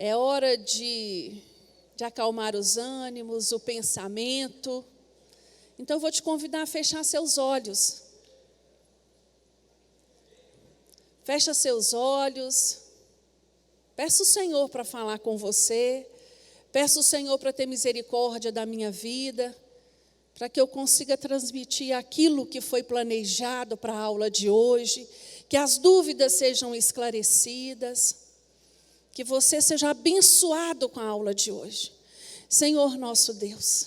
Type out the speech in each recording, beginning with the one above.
É hora de acalmar os ânimos, o pensamento. Então, eu vou te convidar a fechar seus olhos. Fecha seus olhos. Peça o Senhor para falar com você. Peça o Senhor para ter misericórdia da minha vida, para que eu consiga transmitir aquilo que foi planejado para a aula de hoje, que as dúvidas sejam esclarecidas, que você seja abençoado com a aula de hoje. Senhor nosso Deus,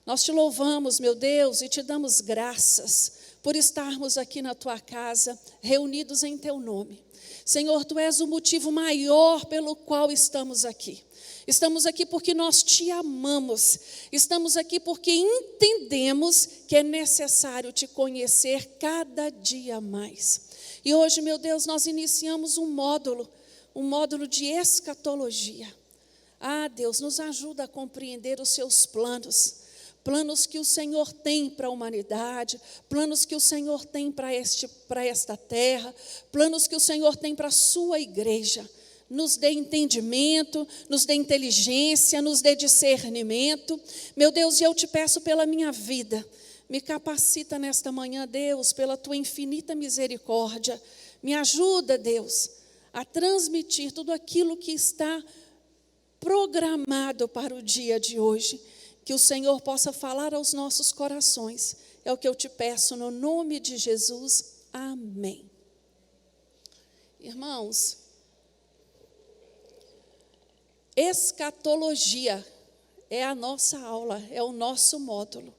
nós te louvamos, meu Deus, e te damos graças por estarmos aqui na tua casa, reunidos em teu nome. Senhor, tu és o motivo maior pelo qual estamos aqui. Estamos aqui porque nós te amamos. Estamos aqui porque entendemos que é necessário te conhecer cada dia mais. E hoje, meu Deus, nós iniciamos um módulo de escatologia. Ah, Deus, nos ajuda a compreender os seus planos. Planos que o Senhor tem para a humanidade, planos que o Senhor tem para esta terra, planos que o Senhor tem para a sua igreja. Nos dê entendimento, nos dê inteligência, nos dê discernimento. Meu Deus, e eu te peço pela minha vida, me capacita nesta manhã, Deus, pela tua infinita misericórdia. Me ajuda, Deus, a transmitir tudo aquilo que está programado para o dia de hoje. Que o Senhor possa falar aos nossos corações. É o que eu te peço no nome de Jesus. Amém. Irmãos, escatologia é a nossa aula, é o nosso módulo.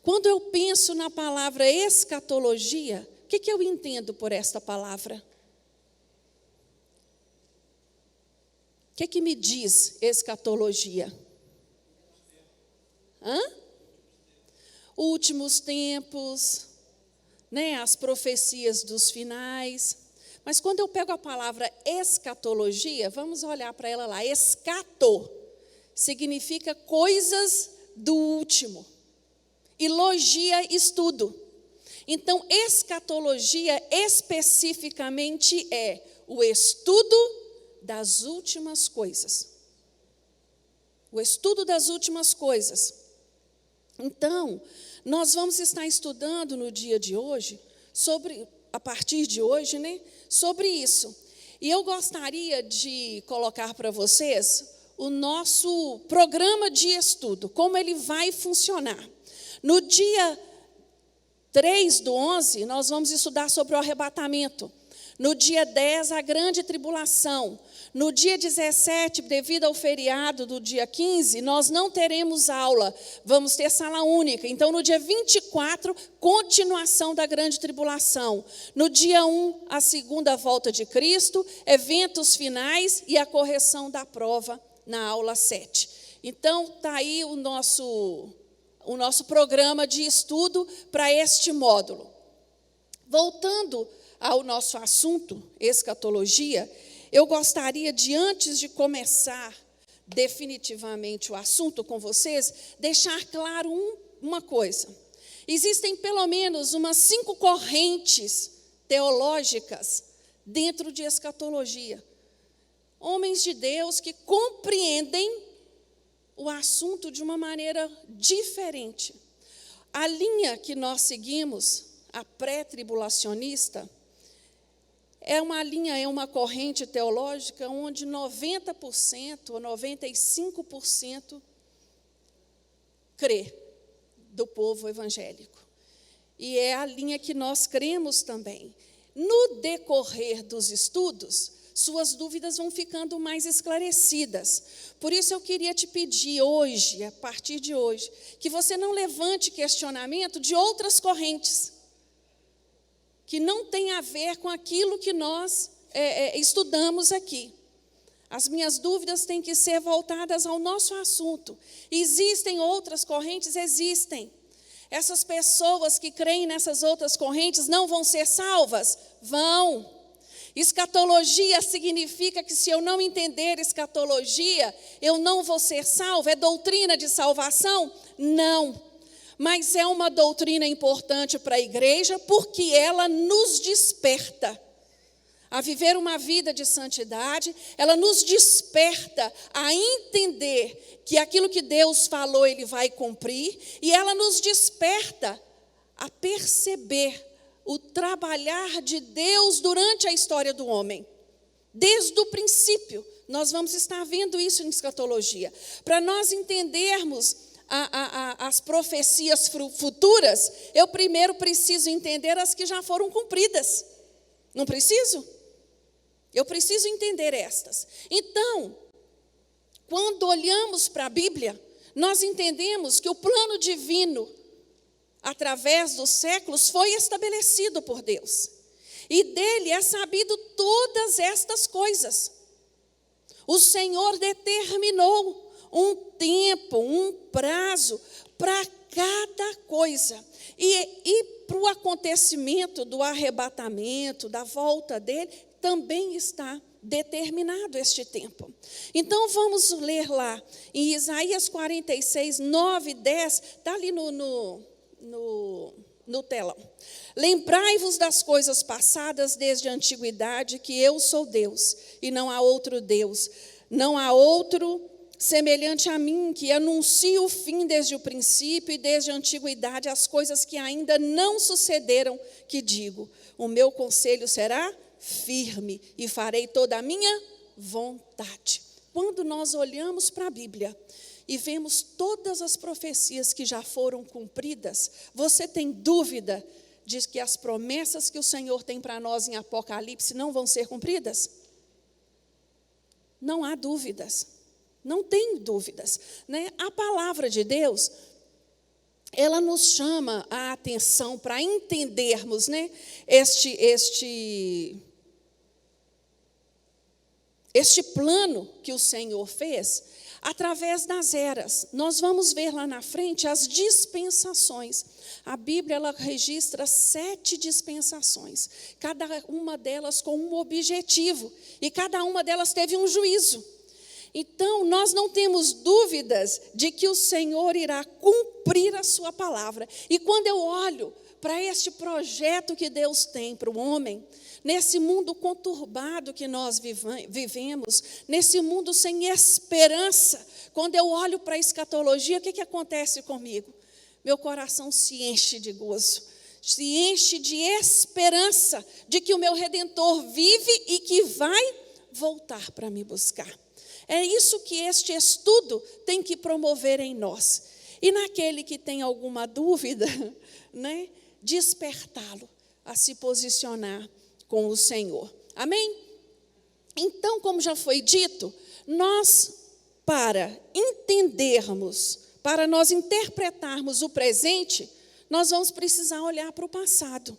Quando eu penso na palavra escatologia, o que eu entendo por esta palavra? O que me diz escatologia? Últimos tempos, né, as profecias dos finais. Mas quando eu pego a palavra escatologia, vamos olhar para ela lá. Escato significa coisas do último. E logia, estudo. Então, escatologia especificamente é o estudo das últimas coisas. O estudo das últimas coisas. Então, nós vamos estar estudando no dia de hoje, a partir de hoje, né, sobre isso. E eu gostaria de colocar para vocês o nosso programa de estudo, como ele vai funcionar. No dia 3/11, nós vamos estudar sobre o arrebatamento. No dia 10, a grande tribulação. No dia 17, devido ao feriado do dia 15, nós não teremos aula, vamos ter sala única. Então, no dia 24, continuação da grande tribulação. No dia 1, a segunda volta de Cristo, eventos finais e a correção da prova na aula 7. Então, está aí o nosso programa de estudo para este módulo. Voltando ao nosso assunto, escatologia, eu gostaria de, antes de começar definitivamente o assunto com vocês, deixar claro uma coisa. Existem pelo menos umas 5 correntes teológicas dentro de escatologia. Homens de Deus que compreendem o assunto de uma maneira diferente. A linha que nós seguimos, a pré-tribulacionista, é uma corrente teológica onde 90% ou 95% crê do povo evangélico. E é a linha que nós cremos também. No decorrer dos estudos, suas dúvidas vão ficando mais esclarecidas. Por isso eu queria te pedir hoje, a partir de hoje, que você não levante questionamento de outras correntes, que não tem a ver com aquilo que nós estudamos aqui. As minhas dúvidas têm que ser voltadas ao nosso assunto. Existem outras correntes? Existem. Essas pessoas que creem nessas outras correntes não vão ser salvas? Vão. Escatologia significa que se eu não entender escatologia, eu não vou ser salvo? É doutrina de salvação? Não. Mas é uma doutrina importante para a igreja porque ela nos desperta a viver uma vida de santidade, ela nos desperta a entender que aquilo que Deus falou, Ele vai cumprir, e ela nos desperta a perceber o trabalhar de Deus durante a história do homem. Desde o princípio, nós vamos estar vendo isso em escatologia. Para nós entendermos as profecias futuras, eu primeiro preciso entender as que já foram cumpridas. Não preciso? Eu preciso entender estas. Então, quando olhamos para a Bíblia, nós entendemos que o plano divino, através dos séculos, foi estabelecido por Deus. E dele é sabido todas estas coisas. O Senhor determinou um tempo, um prazo para cada coisa. E para o acontecimento do arrebatamento, da volta dele, também está determinado este tempo. Então vamos ler lá em Isaías 46, 9 e 10, está ali no telão. Lembrai-vos das coisas passadas desde a antiguidade, que eu sou Deus, e não há outro Deus, não há outro semelhante a mim, que anuncia o fim desde o princípio e desde a antiguidade as coisas que ainda não sucederam, que digo, o meu conselho será firme e farei toda a minha vontade. Quando nós olhamos para a Bíblia e vemos todas as profecias que já foram cumpridas, você tem dúvida de que as promessas que o Senhor tem para nós em Apocalipse não vão ser cumpridas? Não há dúvidas. Não tem dúvidas, né? A palavra de Deus, ela nos chama a atenção para entendermos, né, este plano que o Senhor fez através das eras. Nós vamos ver lá na frente as dispensações. A Bíblia, ela registra 7 dispensações, cada uma delas com um objetivo, e cada uma delas teve um juízo. Então, nós não temos dúvidas de que o Senhor irá cumprir a sua palavra. E quando eu olho para este projeto que Deus tem para o homem, nesse mundo conturbado que nós vivemos, nesse mundo sem esperança, quando eu olho para a escatologia, o que acontece comigo? Meu coração se enche de gozo, se enche de esperança de que o meu Redentor vive e que vai voltar para me buscar. É isso que este estudo tem que promover em nós. E naquele que tem alguma dúvida, né, despertá-lo a se posicionar com o Senhor. Amém? Então, como já foi dito, nós, para entendermos, para nós interpretarmos o presente, nós vamos precisar olhar para o passado.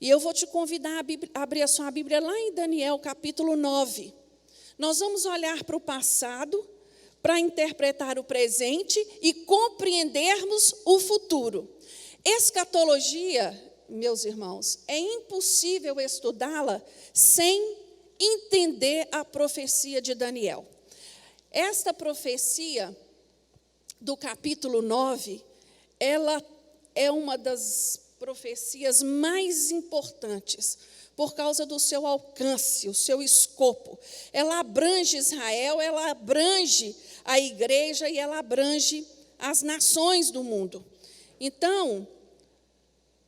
E eu vou te convidar a abrir a sua Bíblia lá em Daniel, capítulo 9. Nós vamos olhar para o passado, para interpretar o presente e compreendermos o futuro. Escatologia, meus irmãos, é impossível estudá-la sem entender a profecia de Daniel. Esta profecia do capítulo 9, ela é uma das profecias mais importantes, por causa do seu alcance, o seu escopo. Ela abrange Israel, ela abrange a igreja e ela abrange as nações do mundo. Então,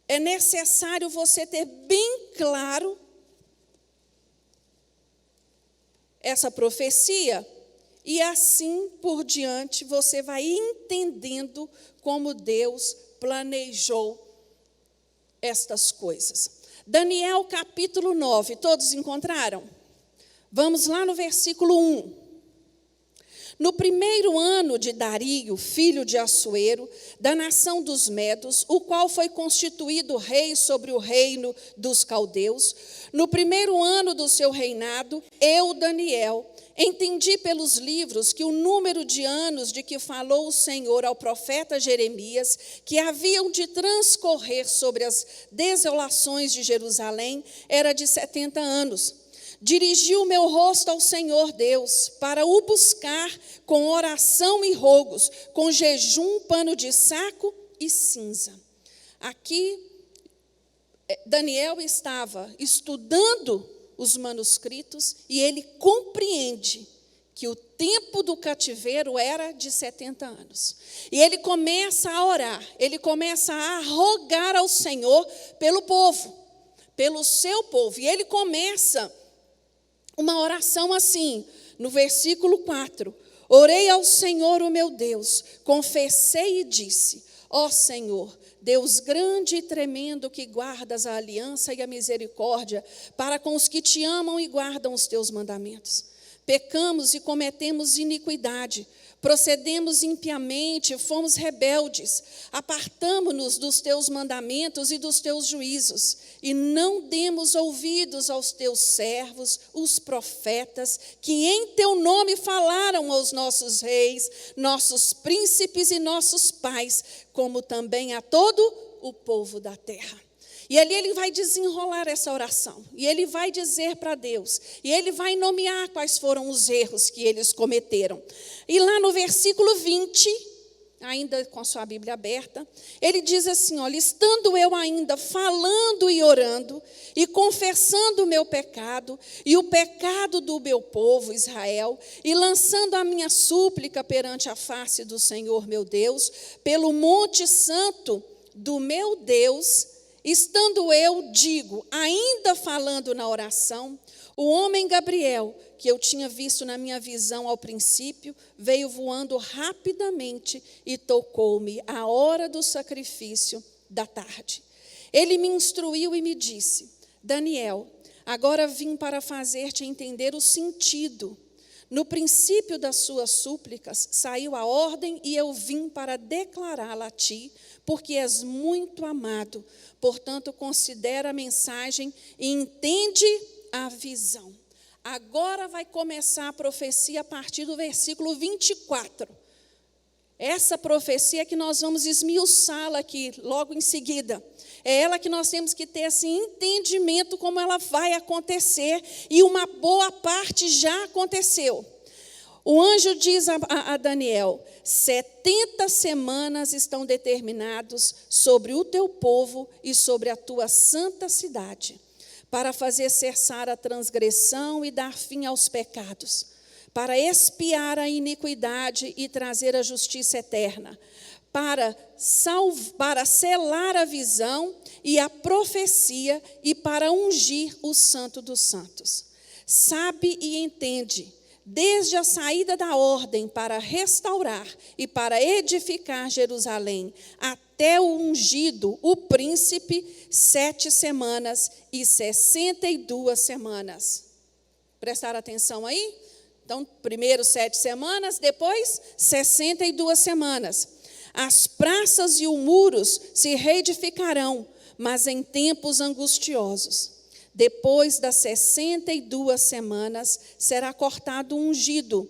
é necessário você ter bem claro essa profecia, e assim por diante você vai entendendo como Deus planejou estas coisas. Daniel capítulo 9, todos encontraram? Vamos lá no versículo 1. No primeiro ano de Dario, filho de Assuero, da nação dos Medos, o qual foi constituído rei sobre o reino dos caldeus, no primeiro ano do seu reinado, eu, Daniel, entendi pelos livros que o número de anos de que falou o Senhor ao profeta Jeremias, que haviam de transcorrer sobre as desolações de Jerusalém, era de 70 anos. Dirigi o meu rosto ao Senhor Deus, para o buscar com oração e rogos, com jejum, pano de saco e cinza. Aqui, Daniel estava estudando os manuscritos e ele compreende que o tempo do cativeiro era de 70 anos. E ele começa a orar, ele começa a rogar ao Senhor pelo povo, pelo seu povo. E ele começa uma oração assim, no versículo 4. Orei ao Senhor, o meu Deus, confessei e disse: ó Senhor, Deus grande e tremendo, que guardas a aliança e a misericórdia para com os que te amam e guardam os teus mandamentos. Pecamos e cometemos iniquidade, procedemos impiamente, fomos rebeldes, apartamo-nos dos teus mandamentos e dos teus juízos, e não demos ouvidos aos teus servos, os profetas, que em teu nome falaram aos nossos reis, nossos príncipes e nossos pais, como também a todo o povo da terra. E ali ele vai desenrolar essa oração, e ele vai dizer para Deus, e ele vai nomear quais foram os erros que eles cometeram. E lá no versículo 20, ainda com a sua Bíblia aberta, ele diz assim, olha, estando eu ainda falando e orando, e confessando o meu pecado, e o pecado do meu povo Israel, e lançando a minha súplica perante a face do Senhor meu Deus, pelo monte santo do meu Deus, estando eu, digo, ainda falando na oração, o homem Gabriel, que eu tinha visto na minha visão ao princípio, veio voando rapidamente e tocou-me à hora do sacrifício da tarde. Ele me instruiu e me disse: Daniel, agora vim para fazer-te entender o sentido. No princípio das suas súplicas saiu a ordem e eu vim para declará-la a ti, porque és muito amado. Portanto, considera a mensagem e entende a visão. Agora vai começar a profecia a partir do versículo 24. Essa profecia que nós vamos esmiuçá-la aqui logo em seguida. É ela que nós temos que ter esse entendimento como ela vai acontecer, e uma boa parte já aconteceu. O anjo diz a Daniel: 70 semanas estão determinados sobre o teu povo e sobre a tua santa cidade, para fazer cessar a transgressão e dar fim aos pecados, para expiar a iniquidade e trazer a justiça eterna, para selar a visão e a profecia e para ungir o santo dos santos. Sabe e entende, desde a saída da ordem para restaurar e para edificar Jerusalém, até o ungido, o príncipe, 7 semanas e 62 semanas. Prestaram atenção aí? Então, primeiro 7 semanas, depois 62 semanas. As praças e os muros se reedificarão, mas em tempos angustiosos. Depois das 62 semanas, será cortado o ungido,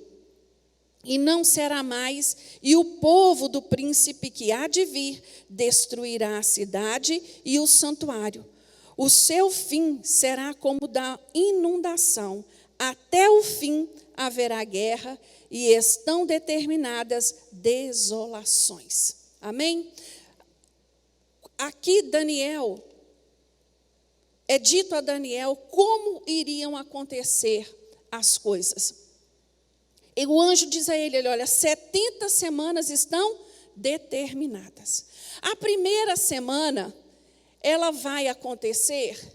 e não será mais, e o povo do príncipe que há de vir destruirá a cidade e o santuário. O seu fim será como da inundação, até o fim haverá guerra, e estão determinadas desolações. Amém? Aqui Daniel, é dito a Daniel como iriam acontecer as coisas. E o anjo diz a ele, olha, 70 semanas estão determinadas. A primeira semana, ela vai acontecer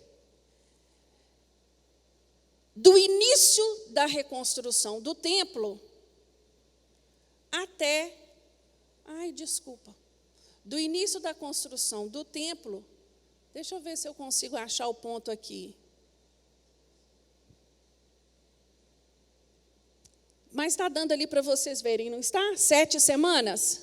do início da reconstrução do templo até, do início da construção do templo, deixa eu ver se eu consigo achar o ponto aqui. Mas está dando ali para vocês verem, não está? 7 semanas.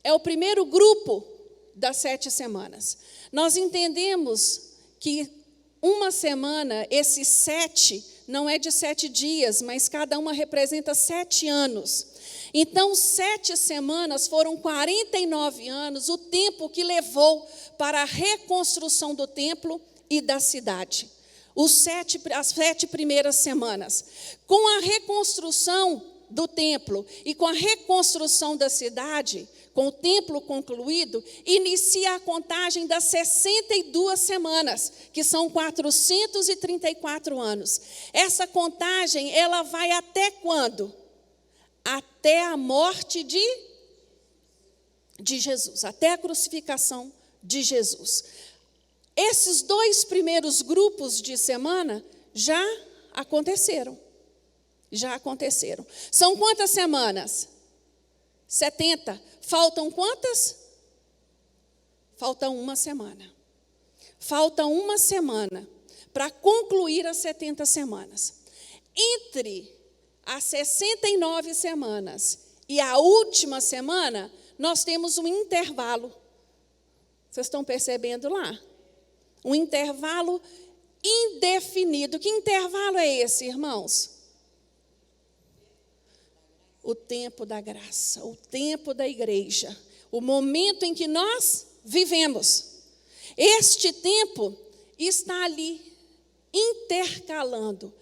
É o primeiro grupo das 7 semanas. Nós entendemos que uma semana, esse 7, não é de 7 dias, mas cada uma representa 7 anos. Então, 7 semanas foram 49 anos, o tempo que levou para a reconstrução do templo e da cidade. As 7 primeiras semanas. Com a reconstrução do templo e com a reconstrução da cidade, com o templo concluído, inicia a contagem das 62 semanas, que são 434 anos. Essa contagem, ela vai até quando? Até a morte de Jesus, até a crucificação de Jesus. Esses 2 primeiros grupos de semana já aconteceram. Já aconteceram. São quantas semanas? 70. Faltam quantas? Falta uma semana. Falta uma semana para concluir as 70 semanas. Entre as 69 semanas e a última semana, nós temos um intervalo. Vocês estão percebendo lá? Um intervalo indefinido. Que intervalo é esse, irmãos? O tempo da graça, o tempo da igreja, o momento em que nós vivemos. Este tempo está ali, intercalando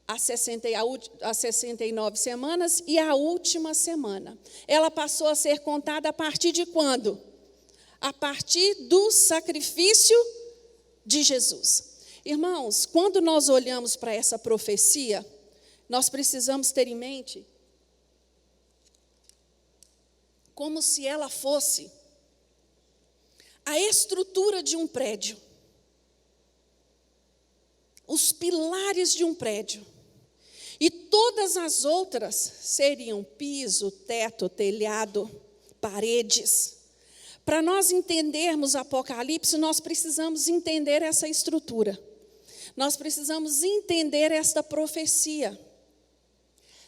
as 69 semanas e a última semana. Ela passou a ser contada a partir de quando? A partir do sacrifício de Jesus. Irmãos, quando nós olhamos para essa profecia, nós precisamos ter em mente como se ela fosse a estrutura de um prédio, os pilares de um prédio, e todas as outras seriam piso, teto, telhado, paredes. Para nós entendermos Apocalipse, nós precisamos entender essa estrutura, nós precisamos entender esta profecia.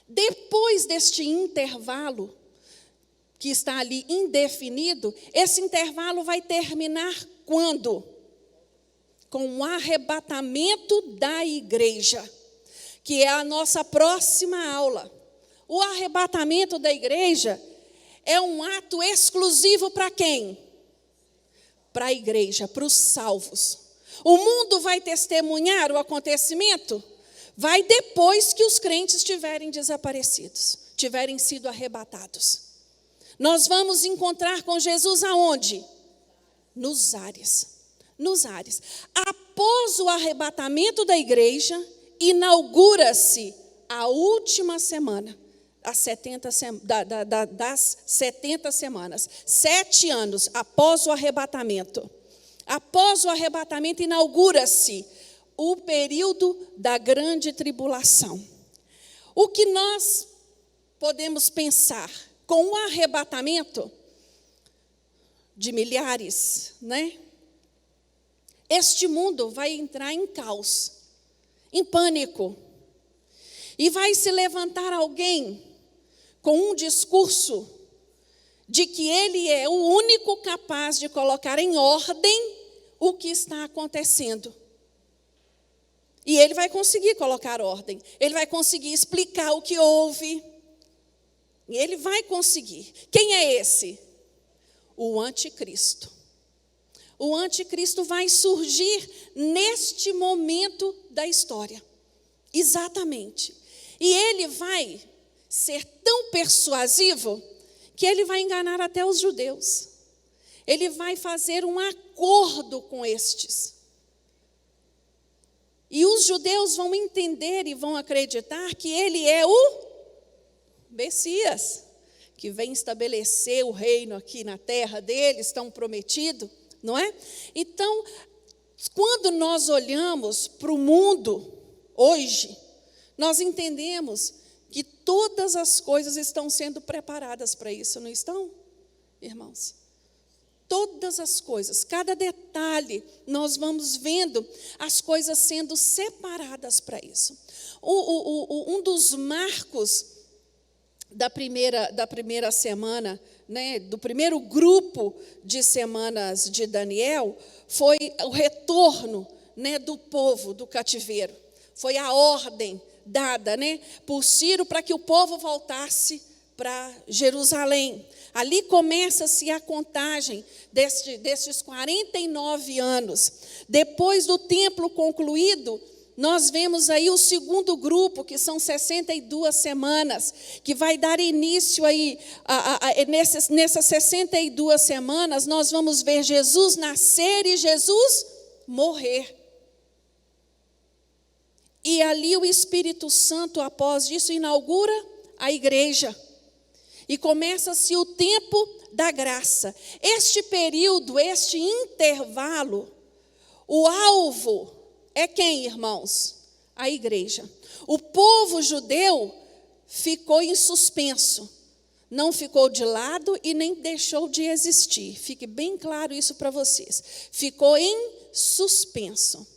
Depois deste intervalo, que está ali indefinido, esse intervalo vai terminar quando? Com o arrebatamento da igreja, que é a nossa próxima aula. O arrebatamento da igreja é um ato exclusivo para quem? Para a igreja, para os salvos. O mundo vai testemunhar o acontecimento? Vai depois que os crentes tiverem desaparecidos, tiverem sido arrebatados. Nós vamos encontrar com Jesus aonde? Nos ares. Nos ares. Após o arrebatamento da igreja, inaugura-se a última semana das 70 semanas. 7 anos após o arrebatamento. Após o arrebatamento, inaugura-se o período da grande tribulação. O que nós podemos pensar? Com o arrebatamento de milhares, né? Este mundo vai entrar em caos, em pânico. E vai se levantar alguém com um discurso de que ele é o único capaz de colocar em ordem o que está acontecendo. E ele vai conseguir colocar ordem. Ele vai conseguir explicar o que houve. E ele vai conseguir. Quem é esse? O anticristo. O anticristo vai surgir neste momento da história. Exatamente. E ele vai ser tão persuasivo que ele vai enganar até os judeus. Ele vai fazer um acordo com estes. E os judeus vão entender e vão acreditar que ele é o Messias, que vem estabelecer o reino aqui na terra deles, tão prometido, não é? Então, quando nós olhamos para o mundo hoje, nós entendemos que todas as coisas estão sendo preparadas para isso, não estão, irmãos? Todas as coisas, cada detalhe, nós vamos vendo as coisas sendo separadas para isso. Um dos marcos da primeira semana, né, do primeiro grupo de semanas de Daniel, foi o retorno, né, do povo do cativeiro. Foi a ordem dada, né, por Ciro para que o povo voltasse para Jerusalém. Ali começa-se a contagem destes 49 anos. Depois do templo concluído, nós vemos aí o segundo grupo, que são 62 semanas, que vai dar início aí, nessas 62 semanas, nós vamos ver Jesus nascer e Jesus morrer. E ali o Espírito Santo, após isso, inaugura a igreja. E começa-se o tempo da graça. Este período, este intervalo, o alvo é quem, irmãos? A igreja. O povo judeu ficou em suspenso. Não ficou de lado e nem deixou de existir. Fique bem claro isso para vocês. Ficou em suspenso.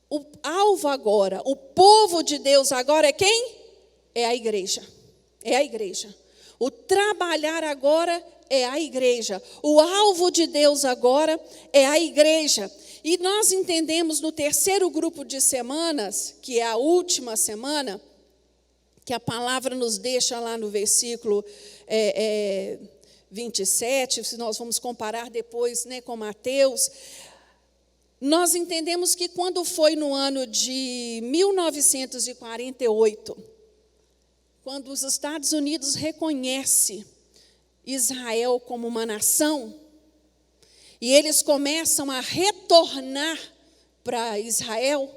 O alvo agora, o povo de Deus agora é quem? É a igreja. É a igreja. O trabalhar agora é a igreja. O alvo de Deus agora é a igreja. E nós entendemos no terceiro grupo de semanas, que é a última semana, que a palavra nos deixa lá no versículo 27, se nós vamos comparar depois, né, com Mateus. Nós entendemos que quando foi no ano de 1948, quando os Estados Unidos reconhecem Israel como uma nação, e eles começam a retornar para Israel,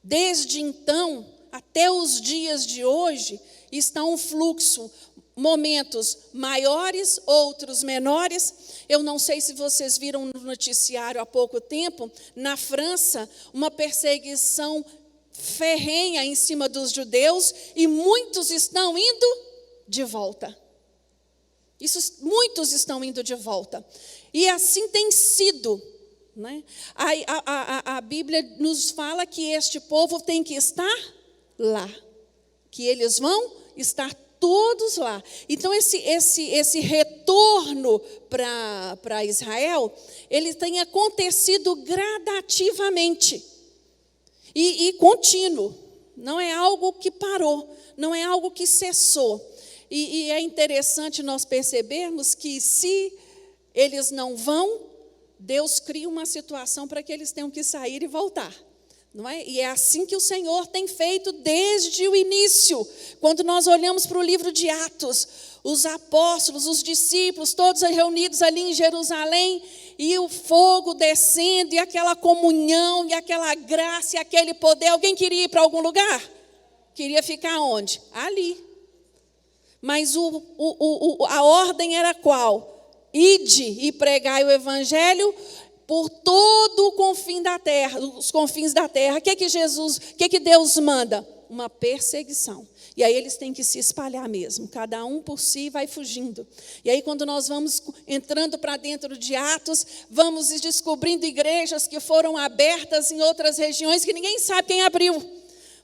desde então até os dias de hoje, está um fluxo, momentos maiores, outros menores. Eu não sei se vocês viram no noticiário há pouco tempo, na França, uma perseguição ferrenha em cima dos judeus, e muitos estão indo de volta. Muitos estão indo de volta. E assim tem sido, né? A Bíblia nos fala que este povo tem que estar lá, que eles vão estar todos lá. Então, esse retorno para Israel, ele tem acontecido gradativamente e contínuo. Não é algo que parou, não é algo que cessou. E é interessante nós percebermos que se eles não vão, Deus cria uma situação para que eles tenham que sair e voltar. Não é? E é assim que o Senhor tem feito desde o início. Quando nós olhamos para o livro de Atos, os apóstolos, os discípulos, todos reunidos ali em Jerusalém, e o fogo descendo, e aquela comunhão, e aquela graça, e aquele poder. Alguém queria ir para algum lugar? Queria ficar onde? Ali. Mas a ordem era qual? Ide e pregai o evangelho por todo o confim da terra, os confins da terra. O que Deus manda? Uma perseguição. E aí eles têm que se espalhar mesmo, cada um por si vai fugindo. E aí quando nós vamos entrando para dentro de Atos, vamos descobrindo igrejas que foram abertas em outras regiões que ninguém sabe quem abriu,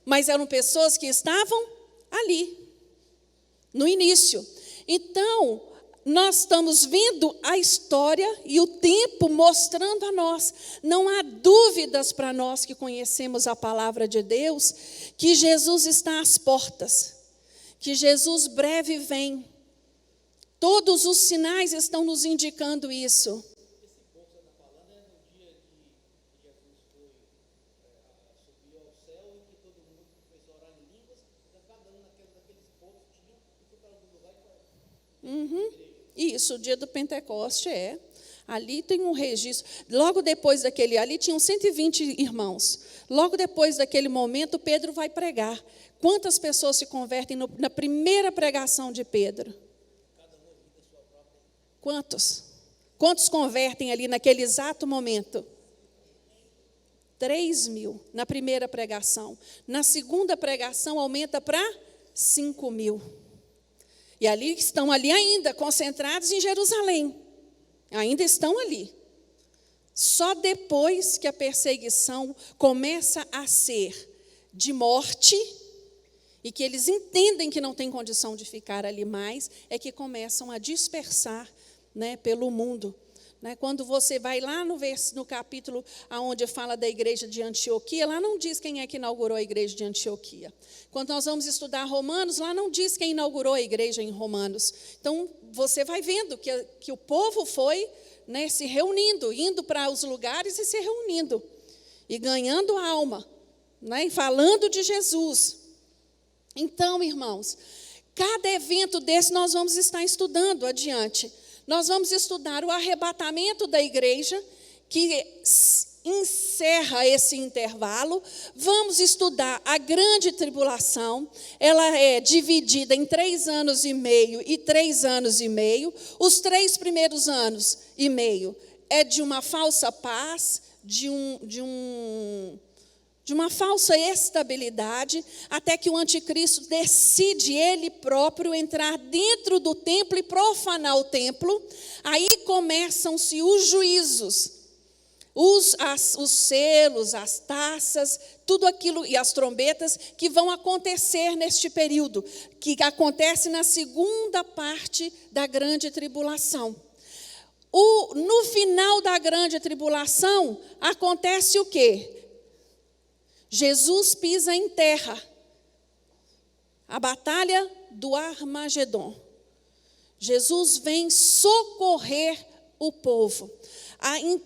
mas eram pessoas que estavam ali, no início. Então, nós estamos vendo a história e o tempo mostrando a nós. Não há dúvidas para nós que conhecemos a palavra de Deus, que Jesus está às portas, que Jesus breve vem. Todos os sinais estão nos indicando isso. Isso, o dia do Pentecoste é. Ali tem um registro. Logo depois daquele, ali tinham 120 irmãos. Logo depois daquele momento, Pedro vai pregar. Quantas pessoas se convertem na primeira pregação de Pedro? Quantos? Quantos convertem ali naquele exato momento? 3.000 na primeira pregação. Na segunda pregação, aumenta para 5.000. E ali estão ali ainda, concentrados em Jerusalém. Ainda estão ali. Só depois que a perseguição começa a ser de morte, e que eles entendem que não tem condição de ficar ali mais, é que começam a dispersar, né, pelo mundo. Quando você vai lá no capítulo onde fala da igreja de Antioquia, lá não diz quem é que inaugurou a igreja de Antioquia. Quando nós vamos estudar Romanos, lá não diz quem inaugurou a igreja em Romanos. Então, você vai vendo que o povo foi, né, se reunindo, indo para os lugares e se reunindo. E ganhando alma, né? Falando de Jesus. Então, irmãos, cada evento desse nós vamos estar estudando adiante. Nós vamos estudar o arrebatamento da igreja, que encerra esse intervalo. Vamos estudar a grande tribulação. Ela é dividida em 3 anos e meio e 3 anos e meio. Os 3 primeiros anos e meio é de uma falsa paz, de uma falsa estabilidade, até que o anticristo decide ele próprio entrar dentro do templo e profanar o templo. Aí começam-se os juízos, os selos, as taças, tudo aquilo, e as trombetas que vão acontecer neste período, que acontece na segunda parte da grande tribulação. No final da grande tribulação, acontece o quê? Jesus pisa em terra. A batalha do Armagedon. Jesus vem socorrer o povo.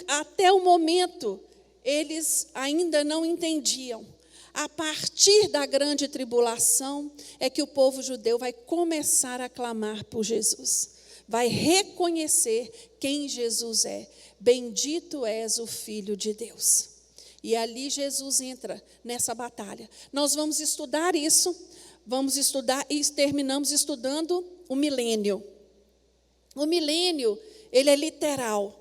Até o momento, eles ainda não entendiam. A partir da grande tribulação, é que o povo judeu vai começar a clamar por Jesus. Vai reconhecer quem Jesus é. Bendito és o Filho de Deus. E ali Jesus entra nessa batalha. Nós vamos estudar isso, vamos estudar e terminamos estudando o milênio. O milênio, ele é literal.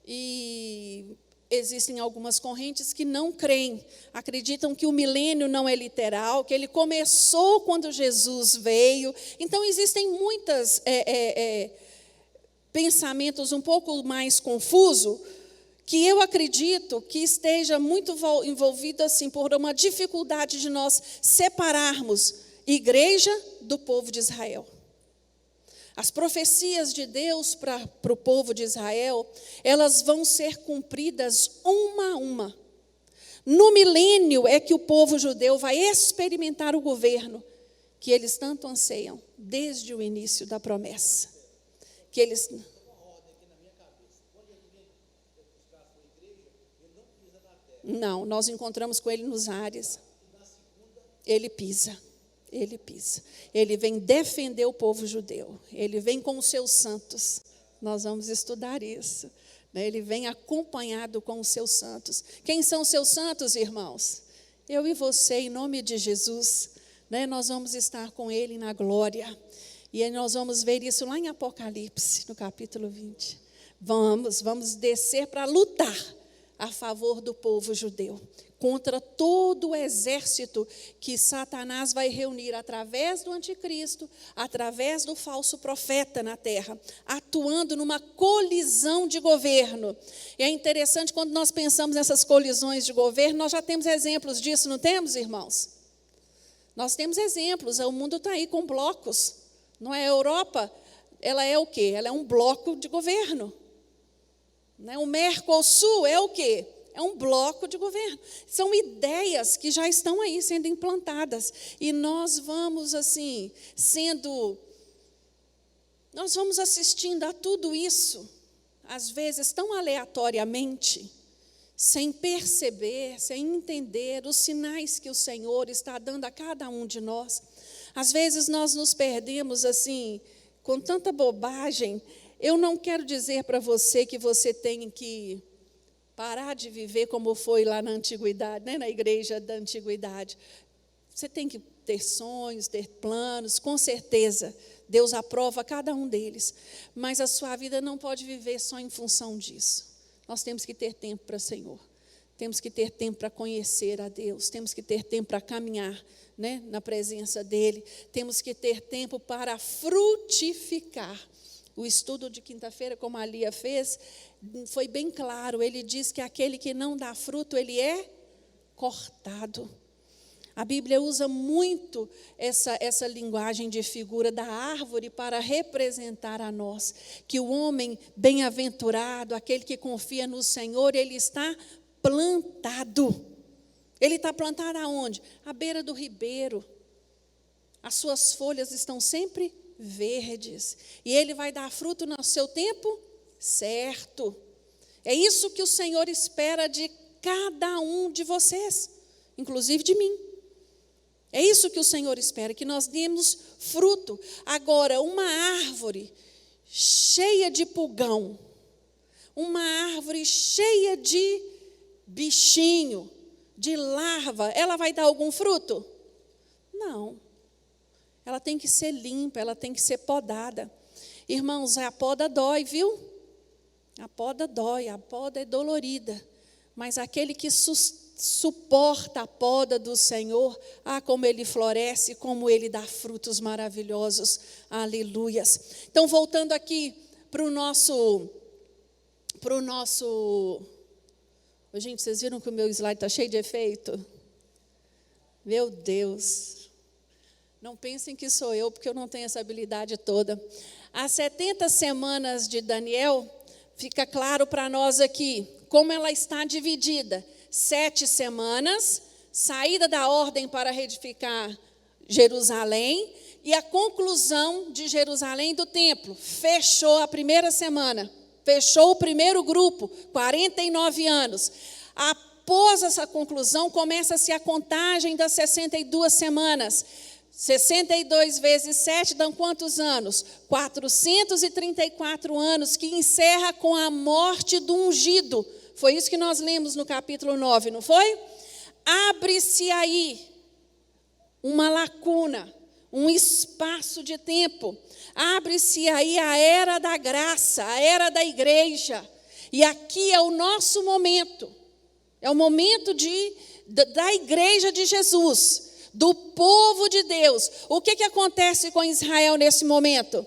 E existem algumas correntes que não creem, acreditam que o milênio não é literal, que ele começou quando Jesus veio. Então, existem muitos pensamentos um pouco mais confusos, que eu acredito que esteja muito envolvido assim, por uma dificuldade de nós separarmos igreja do povo de Israel. As profecias de Deus para o povo de Israel, elas vão ser cumpridas uma a uma. No milênio é que o povo judeu vai experimentar o governo que eles tanto anseiam, desde o início da promessa. Que eles... Não, nós encontramos com ele nos ares. Ele pisa. Ele pisa. Ele vem defender o povo judeu. Ele vem com os seus santos. Nós vamos estudar isso. Ele vem acompanhado com os seus santos. Quem são os seus santos, irmãos? Eu e você, em nome de Jesus. Nós vamos estar com ele na glória. E aí nós vamos ver isso lá em Apocalipse, no capítulo 20. Vamos descer para lutar a favor do povo judeu, contra todo o exército que Satanás vai reunir através do anticristo, através do falso profeta na terra, atuando numa colisão de governo. E é interessante, quando nós pensamos nessas colisões de governo, nós já temos exemplos disso, não temos, irmãos? Nós temos exemplos, o mundo está aí com blocos. Não é? A Europa, ela é o quê? Ela é um bloco de governo. O Mercosul é o quê? É um bloco de governo. São ideias que já estão aí sendo implantadas. E nós vamos, assim, nós vamos assistindo a tudo isso, às vezes tão aleatoriamente, sem perceber, sem entender os sinais que o Senhor está dando a cada um de nós. Às vezes nós nos perdemos, assim, com tanta bobagem. Eu não quero dizer para você que você tem que parar de viver como foi lá na antiguidade, na igreja da antiguidade. Você tem que ter sonhos, ter planos, com certeza. Deus aprova cada um deles. Mas a sua vida não pode viver só em função disso. Nós temos que ter tempo para o Senhor. Temos que ter tempo para conhecer a Deus. Temos que ter tempo para caminhar, na presença dEle. Temos que ter tempo para frutificar. O estudo de quinta-feira, como a Lia fez, foi bem claro. Ele diz que aquele que não dá fruto, ele é cortado. A Bíblia usa muito essa linguagem de figura da árvore para representar a nós. Que o homem bem-aventurado, aquele que confia no Senhor, ele está plantado. Ele está plantado aonde? À beira do ribeiro. As suas folhas estão sempre verdes, e ele vai dar fruto no seu tempo certo. É isso que o Senhor espera de cada um de vocês. inclusive de mim. É isso que o Senhor espera, que nós demos fruto. Agora, uma árvore cheia de pulgão, uma árvore cheia de bichinho, de larva, ela vai dar algum fruto? Não. Ela tem que ser limpa, ela tem que ser podada. Irmãos, a poda dói, viu? A poda dói, a poda é dolorida. Mas aquele que suporta a poda do Senhor, como ele floresce, como ele dá frutos maravilhosos. Aleluias. Então, voltando aqui para o nosso... Gente, vocês viram que o meu slide está cheio de efeito? Meu Deus. Não pensem que sou eu, porque eu não tenho essa habilidade toda. As 70 semanas de Daniel, fica claro para nós aqui, como ela está dividida. 7 semanas, saída da ordem para reedificar Jerusalém, e a conclusão de Jerusalém do templo. Fechou a primeira semana, fechou o primeiro grupo, 49 anos. Após essa conclusão, começa-se a contagem das 62 semanas. 62 vezes 7 dão quantos anos? 434 anos, que encerra com a morte do ungido. Foi isso que nós lemos no capítulo 9, não foi? Abre-se aí uma lacuna, um espaço de tempo. Abre-se aí a era da graça, a era da igreja. E aqui é o nosso momento. É o momento da igreja de Jesus, do povo de Deus. O que acontece com Israel nesse momento?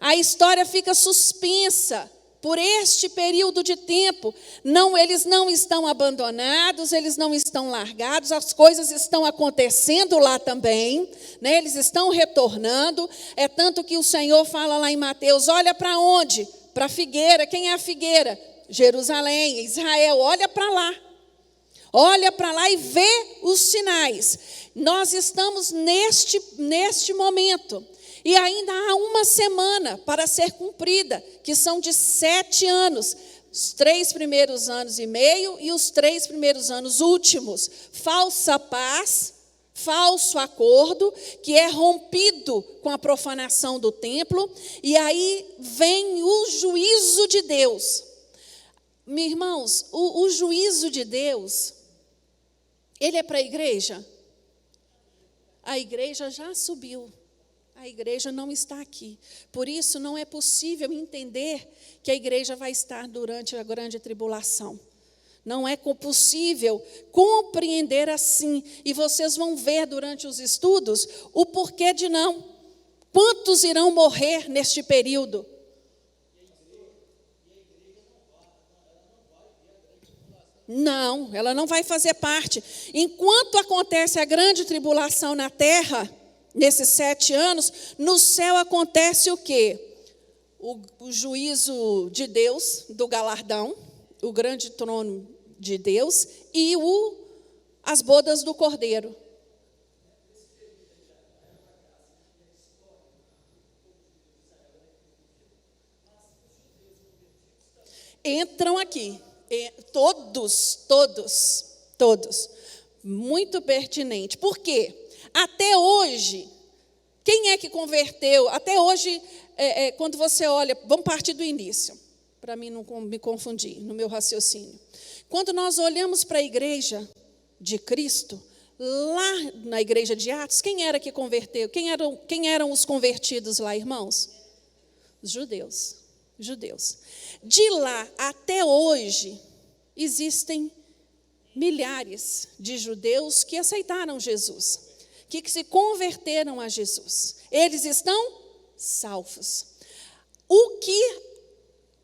A história fica suspensa por este período de tempo. Não, eles não estão abandonados, eles não estão largados, as coisas estão acontecendo lá também, né? Eles estão retornando. É tanto que o Senhor fala lá em Mateus, olha para onde? Para a figueira. Quem é a figueira? Jerusalém, Israel, olha para lá. Olha para lá e vê os sinais. Nós estamos neste momento. E ainda há uma semana para ser cumprida, que são de 7 anos. Os 3 primeiros anos e meio e os 3 primeiros anos últimos. Falsa paz, falso acordo, que é rompido com a profanação do templo. E aí vem o juízo de Deus. Meus irmãos, o juízo de Deus, ele é para a igreja? A igreja já subiu. A igreja não está aqui. Por isso, não é possível entender que a igreja vai estar durante a grande tribulação. Não é possível compreender assim. E vocês vão ver durante os estudos o porquê de não. Quantos irão morrer neste período? Não, ela não vai fazer parte. Enquanto acontece a grande tribulação na terra, nesses 7 anos, no céu acontece o quê? O juízo de Deus, do galardão, o grande trono de Deus e as bodas do Cordeiro. Entram aqui. Todos. Muito pertinente. Por quê? Até hoje, quem é que converteu? Até hoje, quando você olha, vamos partir do início, para mim não me confundir no meu raciocínio. Quando nós olhamos para a igreja de Cristo, lá na igreja de Atos, quem era que converteu? Quem eram os convertidos lá, irmãos? Os judeus. De lá até hoje, existem milhares de judeus que aceitaram Jesus, que se converteram a Jesus. Eles estão salvos. O que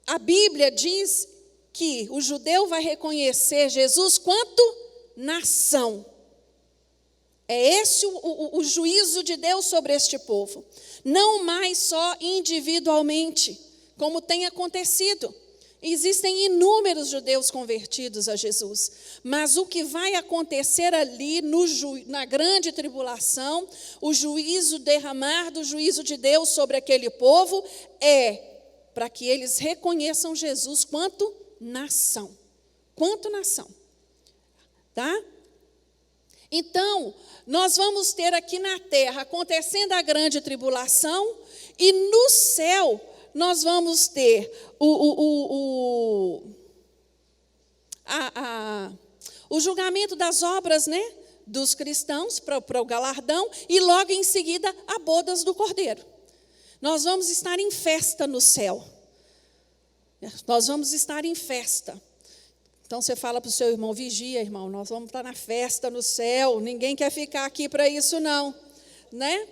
a Bíblia diz que o judeu vai reconhecer Jesus quanto nação. É esse o juízo de Deus sobre este povo. Não mais só individualmente, como tem acontecido. Existem inúmeros judeus convertidos a Jesus. Mas o que vai acontecer ali na grande tribulação, o juízo derramar do juízo de Deus sobre aquele povo, é para que eles reconheçam Jesus quanto nação. Tá? Então, nós vamos ter aqui na terra acontecendo a grande tribulação, e no céu nós vamos ter o julgamento das obras, né, dos cristãos para o galardão, e logo em seguida a bodas do Cordeiro. Nós vamos estar em festa no céu. Nós vamos estar em festa. Então você fala para o seu irmão: vigia, irmão, nós vamos estar na festa no céu, ninguém quer ficar aqui para isso não, né?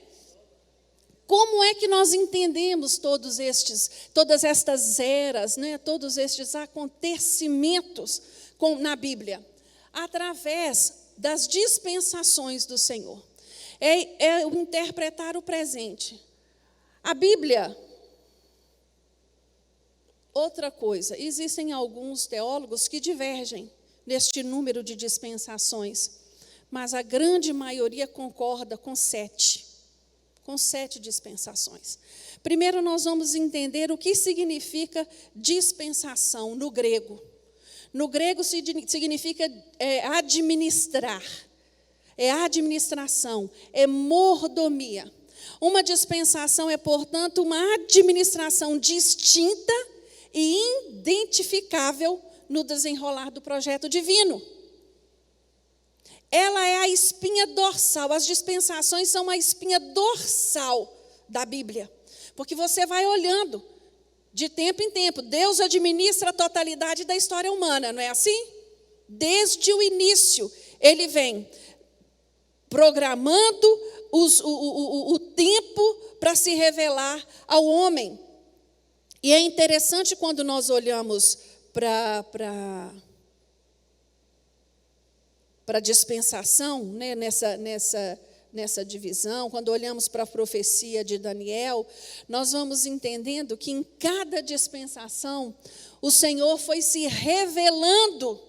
Como é que nós entendemos todas estas eras, né? Todos estes acontecimentos na Bíblia? Através das dispensações do Senhor. É o interpretar o presente. A Bíblia, outra coisa, existem alguns teólogos que divergem neste número de dispensações, mas a grande maioria concorda com 7 dispensações. Primeiro nós vamos entender o que significa dispensação no grego. No grego significa administrar, é administração, é mordomia. Uma dispensação é, portanto, uma administração distinta e identificável no desenrolar do projeto divino. Ela é a espinha dorsal, as dispensações são a espinha dorsal da Bíblia, porque você vai olhando de tempo em tempo. Deus administra a totalidade da história humana, não é assim? Desde o início, Ele vem programando o tempo para se revelar ao homem. E é interessante quando nós olhamos para a dispensação, né, nessa divisão, quando olhamos para a profecia de Daniel, nós vamos entendendo que em cada dispensação o Senhor foi se revelando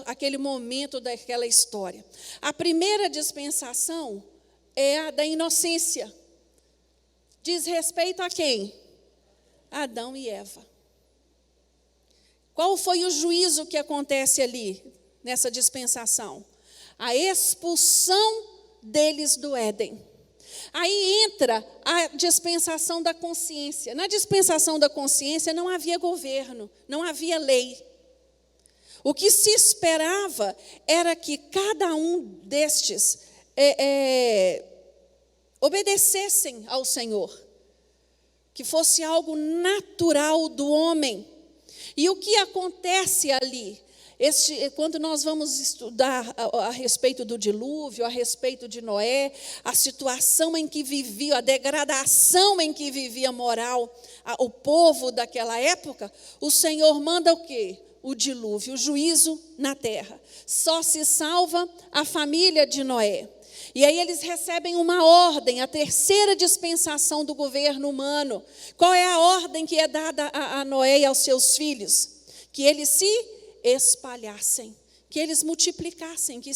àquele momento daquela história. A primeira dispensação é a da inocência. Diz respeito a quem? Adão e Eva. Qual foi o juízo que acontece ali, nessa dispensação? A expulsão deles do Éden. Aí entra a dispensação da consciência. Na dispensação da consciência não havia governo, não havia lei. O que se esperava era que cada um destes obedecessem ao Senhor, que fosse algo natural do homem. E o que acontece ali? Quando nós vamos estudar a respeito do dilúvio, a respeito de Noé, a situação em que vivia, a degradação em que vivia moral o povo daquela época, o Senhor manda o quê? O dilúvio, o juízo na terra. Só se salva a família de Noé. E aí eles recebem uma ordem, a terceira dispensação do governo humano. Qual é a ordem que é dada a Noé e aos seus filhos? Que eles se espalhassem, que eles multiplicassem, que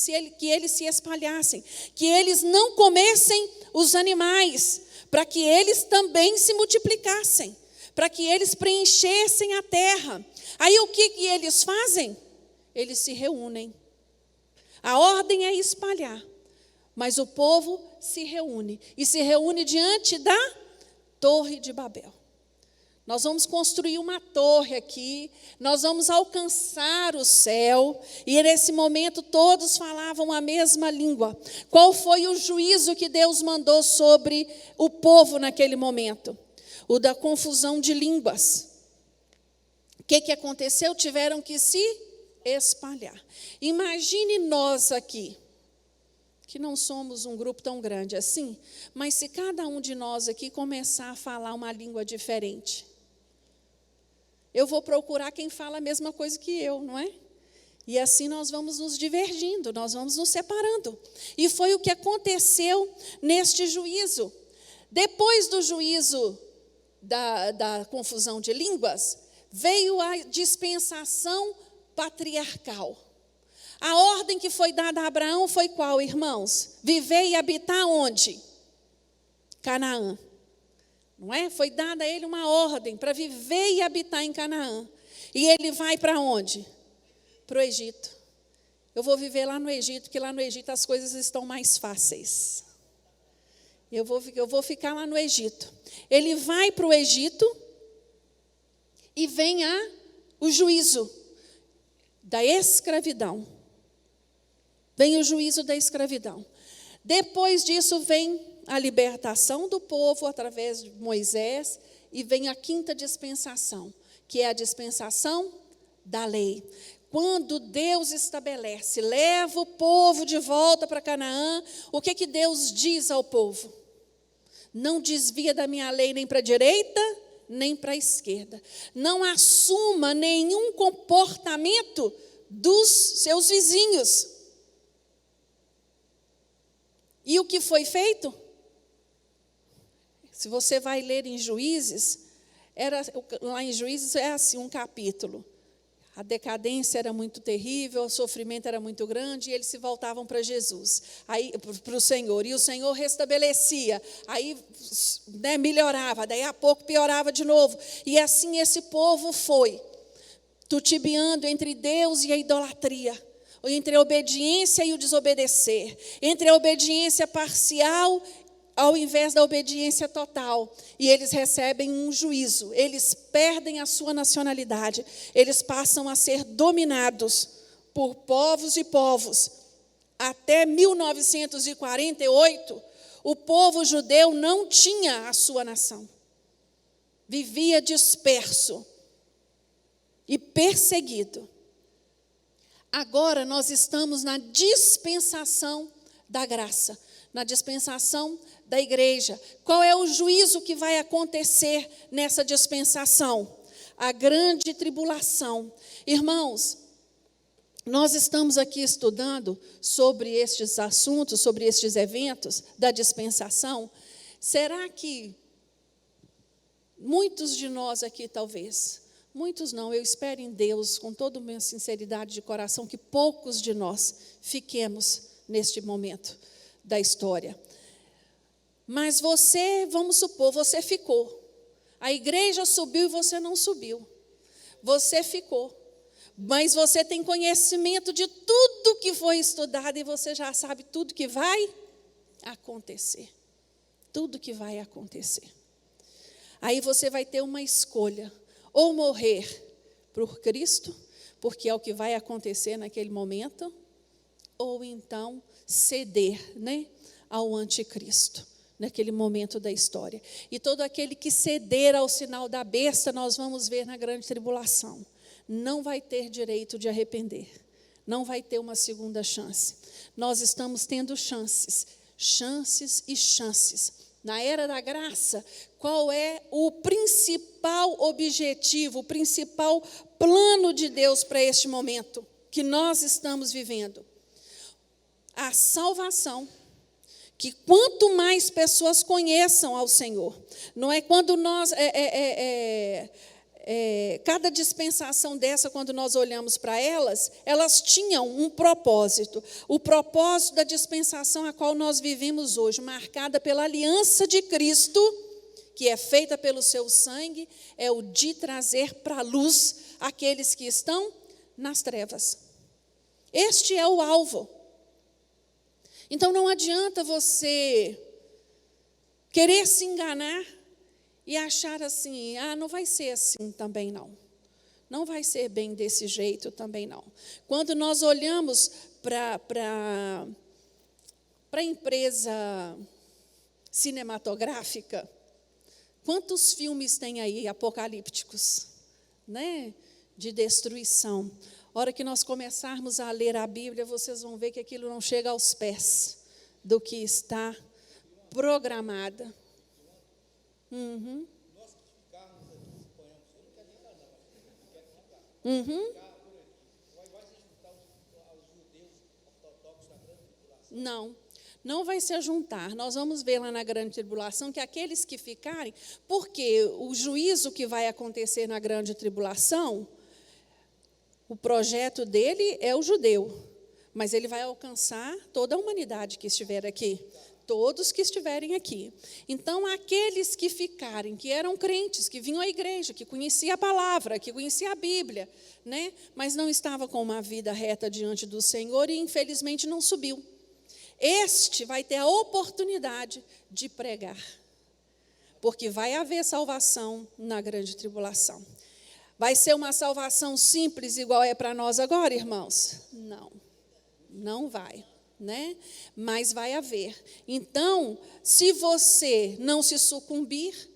eles se espalhassem, que eles não comessem os animais, para que eles também se multiplicassem, para que eles preenchessem a terra. Aí o que eles fazem? Eles se reúnem. A ordem é espalhar, mas o povo se reúne, e se reúne diante da Torre de Babel. Nós vamos construir uma torre aqui, nós vamos alcançar o céu, e nesse momento todos falavam a mesma língua. Qual foi o juízo que Deus mandou sobre o povo naquele momento? O da confusão de línguas. O que aconteceu? Tiveram que se espalhar. Imagine nós aqui, que não somos um grupo tão grande assim, mas se cada um de nós aqui começar a falar uma língua diferente, eu vou procurar quem fala a mesma coisa que eu, não é? E assim nós vamos nos divergindo, nós vamos nos separando. E foi o que aconteceu neste juízo. Depois do juízo da confusão de línguas, veio a dispensação patriarcal. A ordem que foi dada a Abraão foi qual, irmãos? Viver e habitar onde? Canaã. Não é? Foi dada a ele uma ordem para viver e habitar em Canaã. E ele vai para onde? Para o Egito. eu vou viver lá no Egito, porque lá no Egito as coisas estão mais fáceis. Eu vou ficar lá no Egito. Ele vai para o Egito e vem o juízo da escravidão. Vem o juízo da escravidão. Depois disso vem a libertação do povo através de Moisés e vem a quinta dispensação, que é a dispensação da lei. Quando Deus estabelece, leva o povo de volta para Canaã, o que Deus diz ao povo? Não desvia da minha lei nem para a direita, nem para a esquerda. Não assuma nenhum comportamento dos seus vizinhos. E o que foi feito? Se você vai ler em Juízes, lá em Juízes é assim um capítulo. A decadência era muito terrível, o sofrimento era muito grande, e eles se voltavam para Jesus, para o Senhor, e o Senhor restabelecia, aí melhorava, daí a pouco piorava de novo, e assim esse povo foi, tutibiando entre Deus e a idolatria, entre a obediência e o desobedecer, entre a obediência parcial ao invés da obediência total, e eles recebem um juízo, eles perdem a sua nacionalidade, eles passam a ser dominados por povos e povos. Até 1948, o povo judeu não tinha a sua nação, vivia disperso e perseguido. Agora nós estamos na dispensação da graça, na dispensação da igreja. Qual é o juízo que vai acontecer nessa dispensação? A grande tribulação. Irmãos, nós estamos aqui estudando sobre estes assuntos, sobre estes eventos da dispensação. Será que muitos de nós aqui, talvez, muitos não, eu espero em Deus, com toda a minha sinceridade de coração, que poucos de nós fiquemos neste momento da história. Mas você, vamos supor, você ficou. A igreja subiu e você não subiu. Você ficou. Mas você tem conhecimento de tudo que foi estudado e você já sabe tudo que vai acontecer. Tudo que vai acontecer. Aí você vai ter uma escolha. Ou morrer por Cristo, porque é o que vai acontecer naquele momento, ou então ceder, ao anticristo, naquele momento da história. E todo aquele que ceder ao sinal da besta, nós vamos ver na grande tribulação, não vai ter direito de arrepender, não vai ter uma segunda chance. Nós estamos tendo chances e chances. Na era da graça, qual é o principal objetivo, o principal plano de Deus para este momento que nós estamos vivendo? A salvação, que quanto mais pessoas conheçam ao Senhor, não é quando nós, cada dispensação dessa, quando nós olhamos para elas tinham um propósito, o propósito da dispensação a qual nós vivemos hoje, marcada pela aliança de Cristo, que é feita pelo seu sangue, é o de trazer para a luz aqueles que estão nas trevas. Este é o alvo. Então não adianta você querer se enganar e achar assim, não vai ser assim também não. Não vai ser bem desse jeito também não. Quando nós olhamos para a empresa cinematográfica, quantos filmes tem aí apocalípticos, de destruição? A hora que nós começarmos a ler a Bíblia, vocês vão ver que aquilo não chega aos pés do que está programada. Uhum. Uhum. Não vai se juntar. Nós vamos ver lá na grande tribulação que aqueles que ficarem, porque o juízo que vai acontecer na grande tribulação, o projeto dele é o judeu, mas ele vai alcançar toda a humanidade que estiver aqui. todos que estiverem aqui. Então, aqueles que ficarem, que eram crentes, que vinham à igreja, que conheciam a palavra, que conheciam a Bíblia, né? Mas não estava com uma vida reta diante do Senhor e, infelizmente, não subiu. Este vai ter a oportunidade de pregar, porque vai haver salvação na grande tribulação. Vai ser uma salvação simples igual é para nós agora, irmãos? Não, não vai, né? Mas vai haver. Então, se você não se sucumbir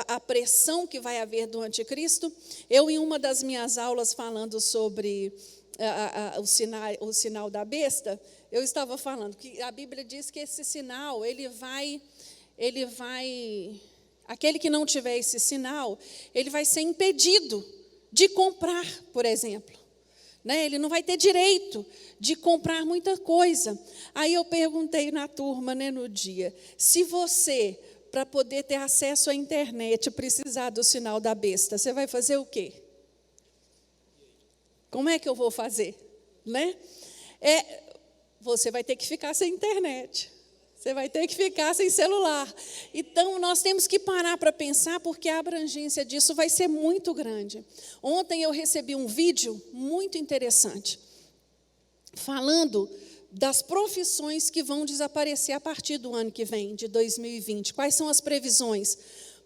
à pressão que vai haver do anticristo, eu, em uma das minhas aulas falando sobre o sinal da besta, eu estava falando que a Bíblia diz que esse sinal, aquele que não tiver esse sinal, ele vai ser impedido de comprar, por exemplo. Né? Ele não vai ter direito de comprar muita coisa. Aí eu perguntei na turma, né, no dia, se você, para poder ter acesso à internet, precisar do sinal da besta, você vai fazer o quê? Como é que eu vou fazer? Né? Você vai ter que ficar sem internet. Você vai ter que ficar sem celular. Então, nós temos que parar para pensar, porque a abrangência disso vai ser muito grande. Ontem eu recebi um vídeo muito interessante, falando das profissões que vão desaparecer a partir do ano que vem, de 2020. Quais são as previsões?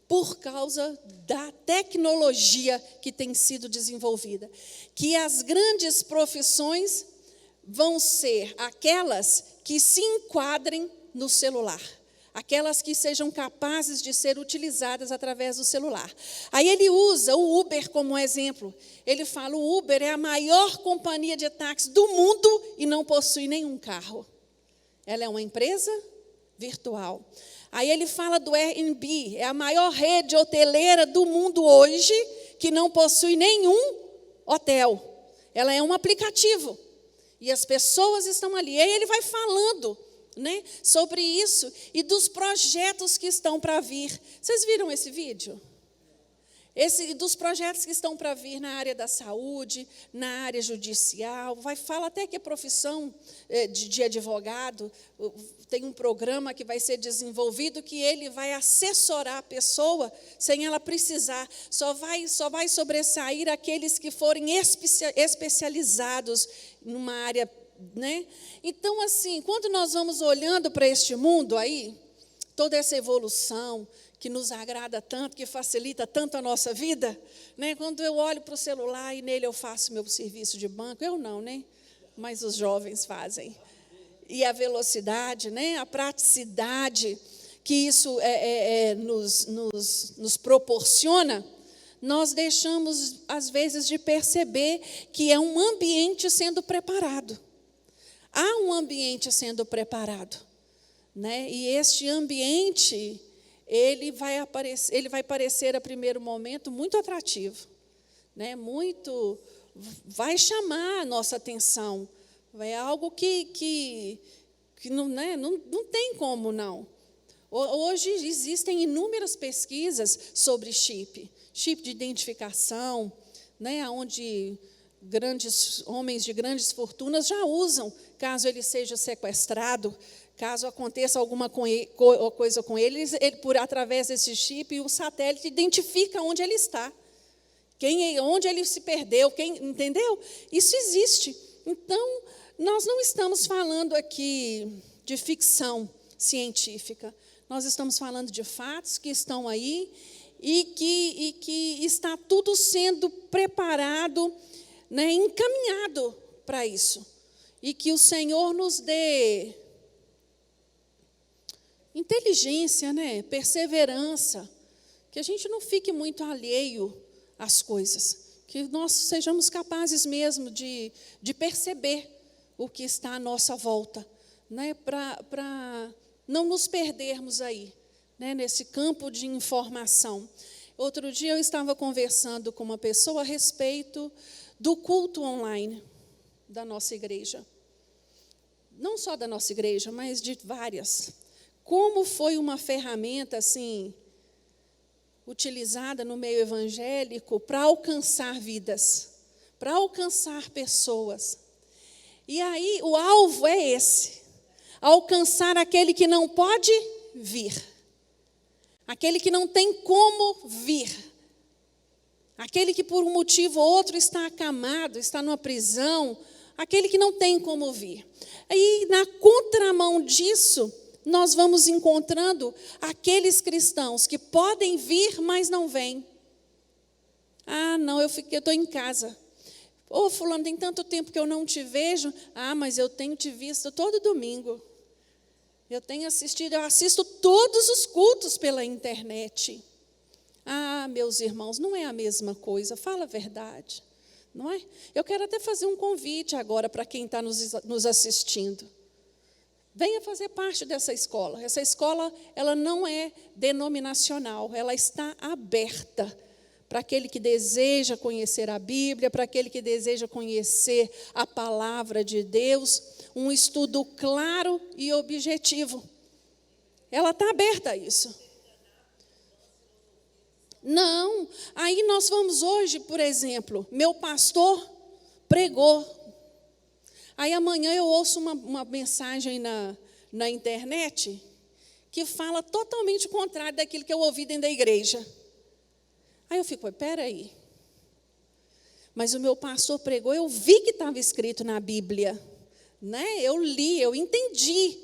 Por causa da tecnologia que tem sido desenvolvida. Que as grandes profissões vão ser aquelas que se enquadrem no celular, aquelas que sejam capazes de ser utilizadas através do celular. Aí ele usa o Uber como exemplo. Ele fala, o Uber é a maior companhia de táxi do mundo e não possui nenhum carro. Ela é uma empresa virtual. Aí ele fala do Airbnb, é a maior rede hoteleira do mundo hoje, que não possui nenhum hotel. Ela é um aplicativo. E as pessoas estão ali. E aí ele vai falando, né, sobre isso e dos projetos que estão para vir. Vocês viram esse vídeo? Dos projetos que estão para vir na área da saúde, na área judicial. Fala até que a profissão de advogado, tem um programa que vai ser desenvolvido que ele vai assessorar a pessoa sem ela precisar. Só vai sobressair aqueles que forem especializados numa área, né? Então, assim, quando nós vamos olhando para este mundo aí, toda essa evolução que nos agrada tanto, que facilita tanto a nossa vida, né? Quando eu olho para o celular e nele eu faço meu serviço de banco, eu não, né? Mas os jovens fazem. E a velocidade, né? A praticidade que isso nos proporciona, nós deixamos, às vezes, de perceber que é um ambiente sendo preparado. Há um ambiente sendo preparado, né? E este ambiente, ele vai parecer a primeiro momento muito atrativo, né? Vai chamar a nossa atenção. É algo que não, né? Não tem como não. Hoje existem inúmeras pesquisas sobre chip de identificação, né? Onde grandes homens de grandes fortunas já usam, caso ele seja sequestrado, caso aconteça alguma coisa com ele, através desse chip, o satélite identifica onde ele está, onde ele se perdeu, entendeu? Isso existe. Então, nós não estamos falando aqui de ficção científica, nós estamos falando de fatos que estão aí e que está tudo sendo preparado, né, encaminhado para isso. E que o Senhor nos dê inteligência, né, perseverança, que a gente não fique muito alheio às coisas, que nós sejamos capazes mesmo de perceber o que está à nossa volta, né, para não nos perdermos aí, né, nesse campo de informação. Outro dia eu estava conversando com uma pessoa a respeito do culto online da nossa igreja. Não só da nossa igreja, mas de várias. Como foi uma ferramenta, assim, utilizada no meio evangélico para alcançar vidas, para alcançar pessoas. E aí, o alvo é esse. alcançar aquele que não pode vir, aquele que não tem como vir, aquele que por um motivo ou outro está acamado, está numa prisão, aquele que não tem como vir. E na contramão disso, nós vamos encontrando aqueles cristãos que podem vir, mas não vêm. Ah, não, eu estou em casa. Ô, fulano, tem tanto tempo que eu não te vejo. Ah, mas eu tenho te visto todo domingo. Eu assisto todos os cultos pela internet. Ah, meus irmãos, não é a mesma coisa, fala a verdade, não é? Eu quero até fazer um convite agora para quem está nos assistindo. Venha fazer parte dessa escola. Essa escola, ela não é denominacional, ela está aberta para aquele que deseja conhecer a Bíblia, para aquele que deseja conhecer a palavra de Deus, um estudo claro e objetivo. Ela está aberta a isso. Não, aí nós vamos hoje, por exemplo, meu pastor pregou. Aí amanhã eu ouço uma mensagem na internet que fala totalmente o contrário daquilo que eu ouvi dentro da igreja. Aí eu fico, peraí, mas o meu pastor pregou, eu vi que estava escrito na Bíblia, né? Eu li, eu entendi,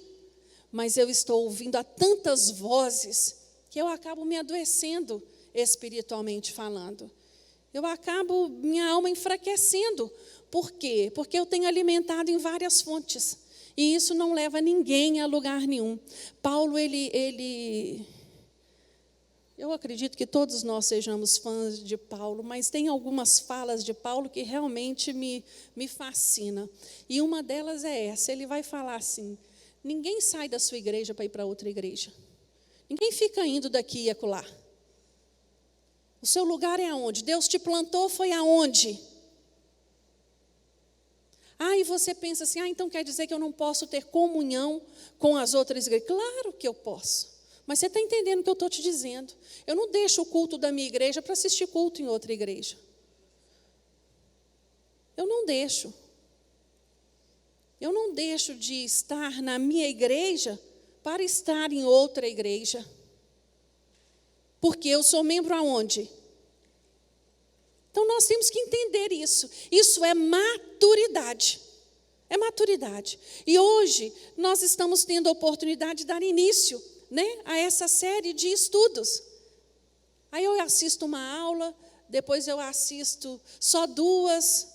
mas eu estou ouvindo a tantas vozes que eu acabo me adoecendo espiritualmente falando. Eu acabo minha alma enfraquecendo. Por quê? Porque eu tenho alimentado em várias fontes. E isso não leva ninguém a lugar nenhum. Paulo, eu acredito que todos nós sejamos fãs de Paulo, mas tem algumas falas de Paulo que realmente me fascinam. E uma delas é essa, ele vai falar assim, ninguém sai da sua igreja para ir para outra igreja. Ninguém fica indo daqui e acolá. O seu lugar é aonde? Deus te plantou, foi aonde? Ah, e você pensa assim, então quer dizer que eu não posso ter comunhão com as outras igrejas? Claro que eu posso. Mas você está entendendo o que eu estou te dizendo. Eu não deixo o culto da minha igreja para assistir culto em outra igreja. Eu não deixo. Eu não deixo de estar na minha igreja para estar em outra igreja. Porque eu sou membro aonde? Então, nós temos que entender isso. Isso é maturidade. É maturidade. E hoje, nós estamos tendo a oportunidade de dar início, né, a essa série de estudos. Aí eu assisto uma aula, depois eu assisto só 2.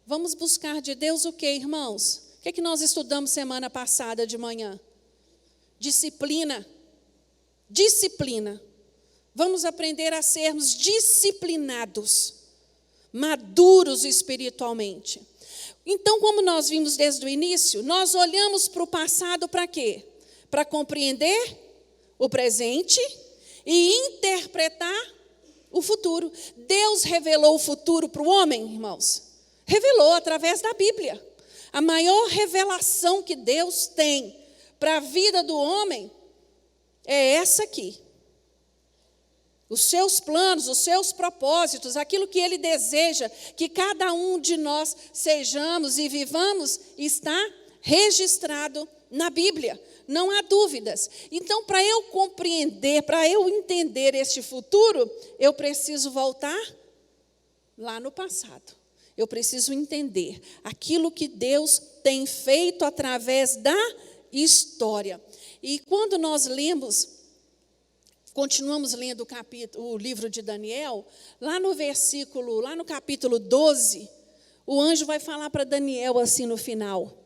Vamos buscar de Deus o quê, irmãos? O que nós estudamos semana passada de manhã? Disciplina. Disciplina. Vamos aprender a sermos disciplinados, maduros espiritualmente. Então, como nós vimos desde o início, nós olhamos para o passado para quê? Para compreender o presente e interpretar o futuro. Deus revelou o futuro para o homem, irmãos? Revelou através da Bíblia. A maior revelação que Deus tem para a vida do homem é essa aqui. Os seus planos, os seus propósitos, aquilo que Ele deseja que cada um de nós sejamos e vivamos, está registrado na Bíblia. Não há dúvidas. Então, para eu compreender, para eu entender este futuro, eu preciso voltar lá no passado. Eu preciso entender aquilo que Deus tem feito através da história. E quando nós continuamos lendo o livro de Daniel, lá no capítulo 12, o anjo vai falar para Daniel assim no final.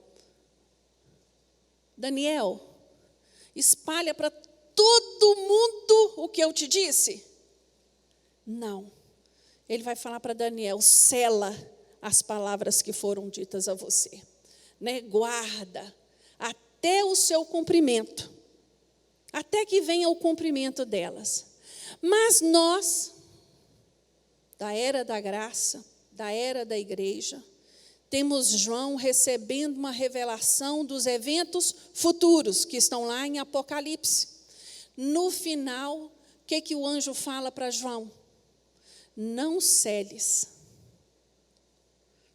Daniel, espalha para todo mundo o que eu te disse? Não. Ele vai falar para Daniel, sela as palavras que foram ditas a você. Né? Guarda até o seu cumprimento. Até que venha o cumprimento delas. Mas nós, da era da graça, da era da igreja, temos João recebendo uma revelação dos eventos futuros, que estão lá em Apocalipse. No final, o que o anjo fala para João? Não celes.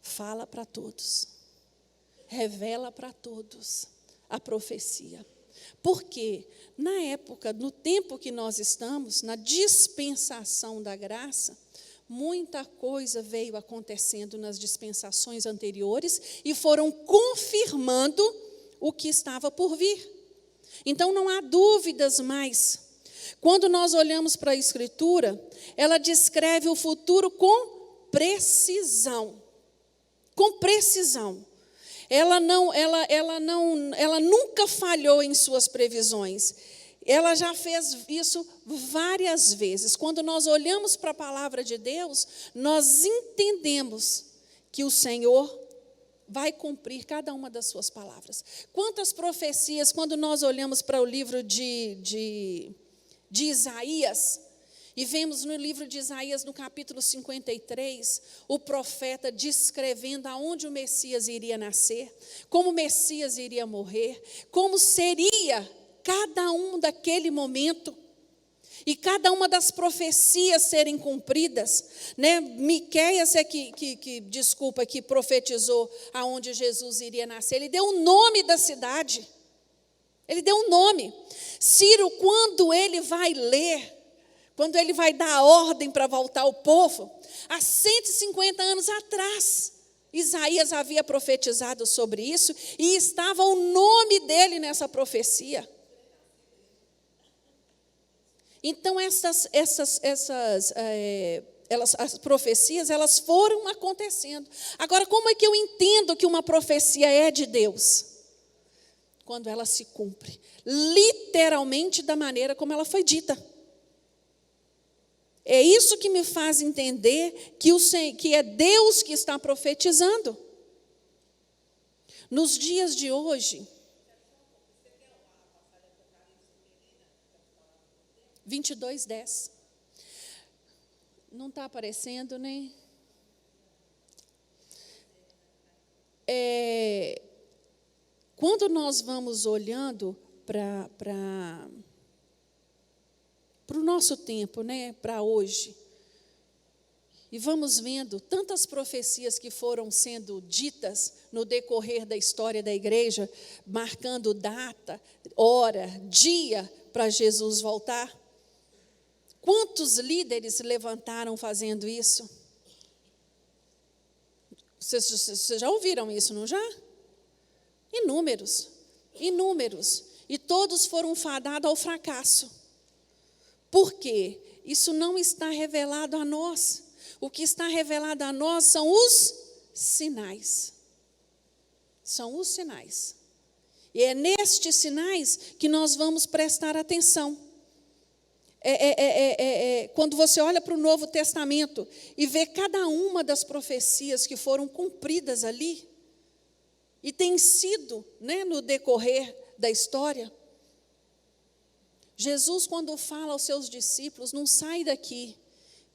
Fala para todos. Revela para todos a profecia. Porque na época, no tempo que nós estamos, na dispensação da graça, muita coisa veio acontecendo nas dispensações anteriores e foram confirmando o que estava por vir. Então não há dúvidas mais. Quando nós olhamos para a Escritura, ela descreve o futuro com precisão. Com precisão. Ela nunca falhou em suas previsões. Ela já fez isso várias vezes. Quando nós olhamos para a palavra de Deus, nós entendemos que o Senhor vai cumprir cada uma das suas palavras. Quantas profecias, quando nós olhamos para o livro de Isaías, e vemos no livro de Isaías, no capítulo 53, o profeta descrevendo aonde o Messias iria nascer, como o Messias iria morrer, como seria cada um daquele momento, e cada uma das profecias serem cumpridas, né? Miqueias que profetizou aonde Jesus iria nascer. Ele deu o nome da cidade. Ele deu um nome. Ciro, quando ele vai ler, quando ele vai dar a ordem para voltar ao povo, há 150 anos atrás, Isaías havia profetizado sobre isso e estava o nome dele nessa profecia. Então, as profecias, elas foram acontecendo. Agora, como é que eu entendo que uma profecia é de Deus? Quando ela se cumpre, literalmente da maneira como ela foi dita. É isso que me faz entender que é Deus que está profetizando. Nos dias de hoje, 22:10. Não está aparecendo, né? Quando nós vamos olhando para o nosso tempo, né? Para hoje, e vamos vendo tantas profecias que foram sendo ditas no decorrer da história da igreja, marcando data, hora, dia para Jesus voltar. Quantos líderes levantaram fazendo isso? Vocês já ouviram isso, não já? Inúmeros, inúmeros. E todos foram fadados ao fracasso. Por quê? Isso não está revelado a nós. O que está revelado a nós são os sinais. São os sinais. E é nestes sinais que nós vamos prestar atenção. Quando você olha para o Novo Testamento e vê cada uma das profecias que foram cumpridas ali, e tem sido, né, no decorrer da história, Jesus, quando fala aos seus discípulos, não sai daqui,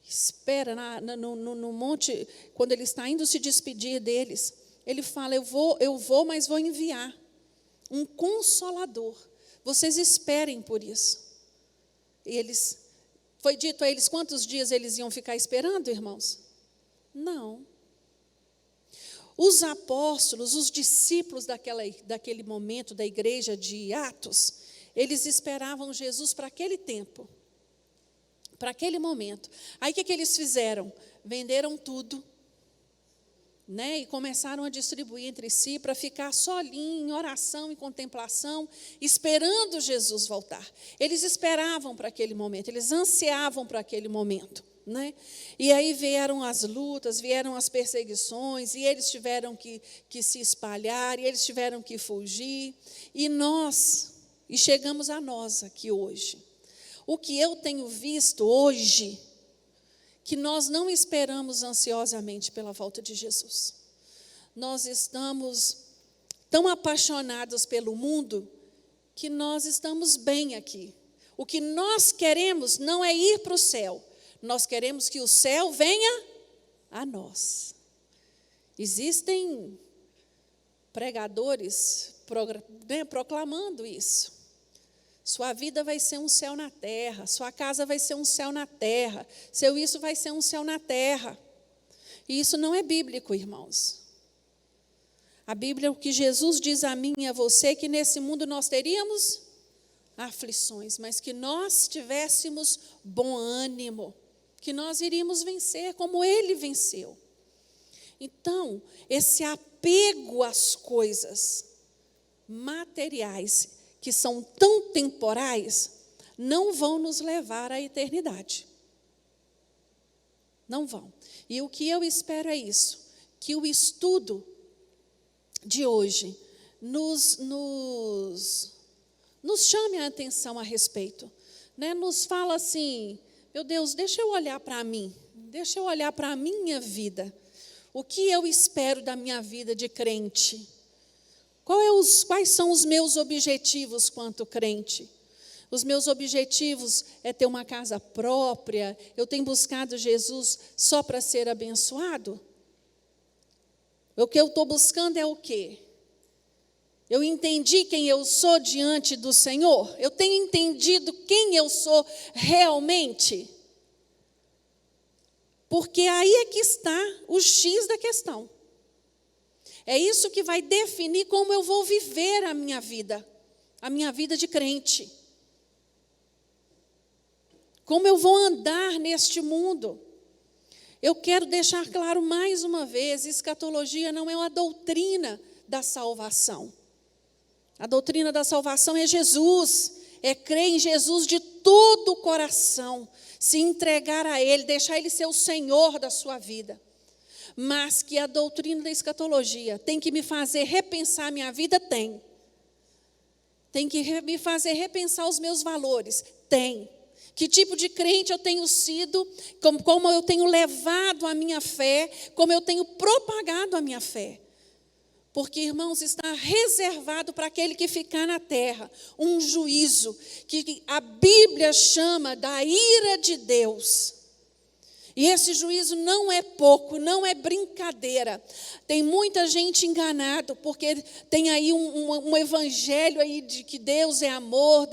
espera no monte, quando ele está indo se despedir deles, ele fala, eu vou, mas vou enviar um Consolador, vocês esperem por isso. E foi dito a eles quantos dias eles iam ficar esperando, irmãos? Não. Os apóstolos, os discípulos daquele momento da igreja de Atos, eles esperavam Jesus para aquele tempo, para aquele momento. Aí o que eles fizeram? Venderam tudo, né? E começaram a distribuir entre si para ficar só ali em oração e contemplação, esperando Jesus voltar. Eles esperavam para aquele momento, eles ansiavam para aquele momento, né? E aí vieram as lutas, vieram as perseguições, e eles tiveram que se espalhar, e eles tiveram que fugir, e chegamos a nós aqui hoje. O que eu tenho visto hoje, que nós não esperamos ansiosamente pela volta de Jesus. Nós estamos tão apaixonados pelo mundo, que nós estamos bem aqui. O que nós queremos não é ir para o céu, nós queremos que o céu venha a nós. Existem pregadores proclamando isso. Sua vida vai ser um céu na terra, sua casa vai ser um céu na terra, seu isso vai ser um céu na terra. E isso não é bíblico, irmãos. A Bíblia, o que Jesus diz a mim e a você, que nesse mundo nós teríamos aflições, mas que nós tivéssemos bom ânimo, que nós iríamos vencer como Ele venceu. Então, esse apego às coisas materiais, que são tão temporais, não vão nos levar à eternidade. Não vão. E o que eu espero é isso, que o estudo de hoje nos chame a atenção a respeito, né? Nos fala assim, meu Deus, deixa eu olhar para mim, deixa eu olhar para a minha vida. O que eu espero da minha vida de crente? Quais são os meus objetivos quanto crente? Os meus objetivos é ter uma casa própria? Eu tenho buscado Jesus só para ser abençoado? O que eu estou buscando é o quê? Eu entendi quem eu sou diante do Senhor? Eu tenho entendido quem eu sou realmente? Porque aí é que está o X da questão. É isso que vai definir como eu vou viver a minha vida de crente. Como eu vou andar neste mundo. Eu quero deixar claro mais uma vez, escatologia não é uma doutrina da salvação. A doutrina da salvação é Jesus, é crer em Jesus de todo o coração, se entregar a Ele, deixar Ele ser o Senhor da sua vida. Mas que a doutrina da escatologia tem que me fazer repensar a minha vida? Tem. Tem que me fazer repensar os meus valores? Tem. Que tipo de crente eu tenho sido, como eu tenho levado a minha fé, como eu tenho propagado a minha fé. Porque, irmãos, está reservado para aquele que ficar na terra um juízo que a Bíblia chama da ira de Deus. E esse juízo não é pouco, não é brincadeira. Tem muita gente enganada, porque tem aí um evangelho aí de que Deus é amor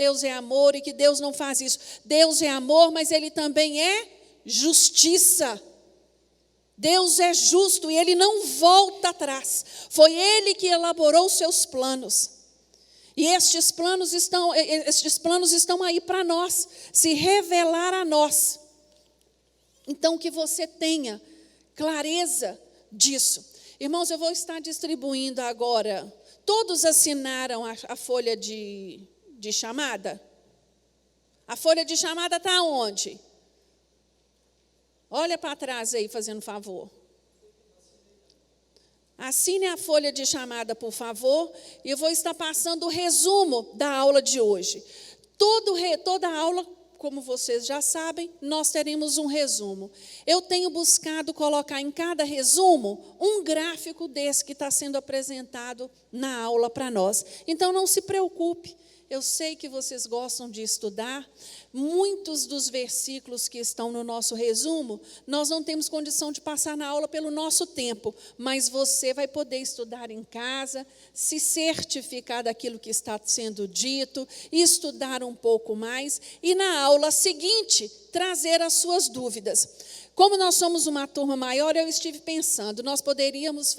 e que Deus não faz isso. Deus é amor, mas Ele também é justiça. Deus é justo e Ele não volta atrás. Foi Ele que elaborou os seus planos. E estes planos estão aí para nós, se revelar a nós. Então, que você tenha clareza disso. Irmãos, eu vou estar distribuindo agora. Todos assinaram a folha de chamada? A folha de chamada está onde? Olha para trás aí, fazendo favor. Assine a folha de chamada, por favor. E eu vou estar passando o resumo da aula de hoje. Toda a aula, como vocês já sabem, nós teremos um resumo. Eu tenho buscado colocar em cada resumo um gráfico desse que está sendo apresentado na aula para nós. Então, não se preocupe. Eu sei que vocês gostam de estudar. Muitos dos versículos que estão no nosso resumo, nós não temos condição de passar na aula pelo nosso tempo, mas você vai poder estudar em casa, se certificar daquilo que está sendo dito, estudar um pouco mais e na aula seguinte trazer as suas dúvidas. Como nós somos uma turma maior, eu estive pensando, nós poderíamos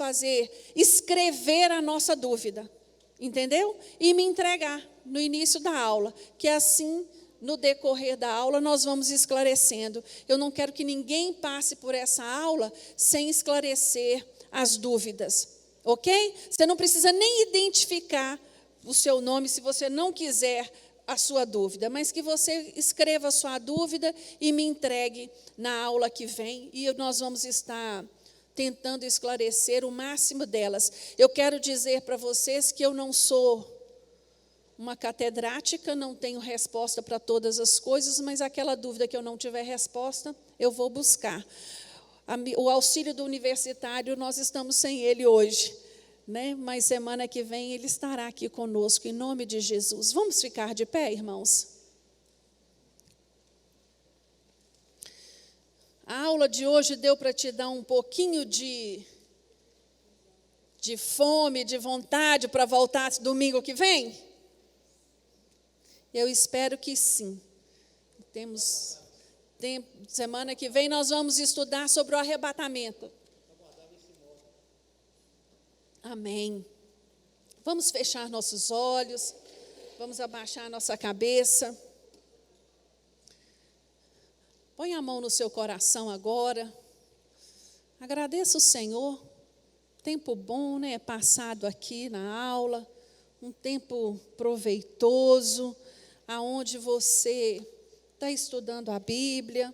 escrever a nossa dúvida, entendeu? E me entregar no início da aula, que assim, no decorrer da aula, nós vamos esclarecendo. Eu não quero que ninguém passe por essa aula sem esclarecer as dúvidas, ok? Você não precisa nem identificar o seu nome se você não quiser a sua dúvida, mas que você escreva a sua dúvida e me entregue na aula que vem, e nós vamos estar tentando esclarecer o máximo delas. Eu quero dizer para vocês que eu não sou uma catedrática, não tenho resposta para todas as coisas, mas aquela dúvida que eu não tiver resposta, eu vou buscar. O auxílio do universitário, nós estamos sem ele hoje, né? Mas semana que vem ele estará aqui conosco, em nome de Jesus. Vamos ficar de pé, irmãos? A aula de hoje deu para te dar um pouquinho de fome, de vontade para voltar domingo que vem? Eu espero que sim. Temos tempo, semana que vem nós vamos estudar sobre o arrebatamento. Amém. Vamos fechar nossos olhos, vamos abaixar nossa cabeça. Põe a mão no seu coração agora. Agradeça o Senhor. Tempo bom, né? Passado aqui na aula. Um tempo proveitoso, aonde você está estudando a Bíblia,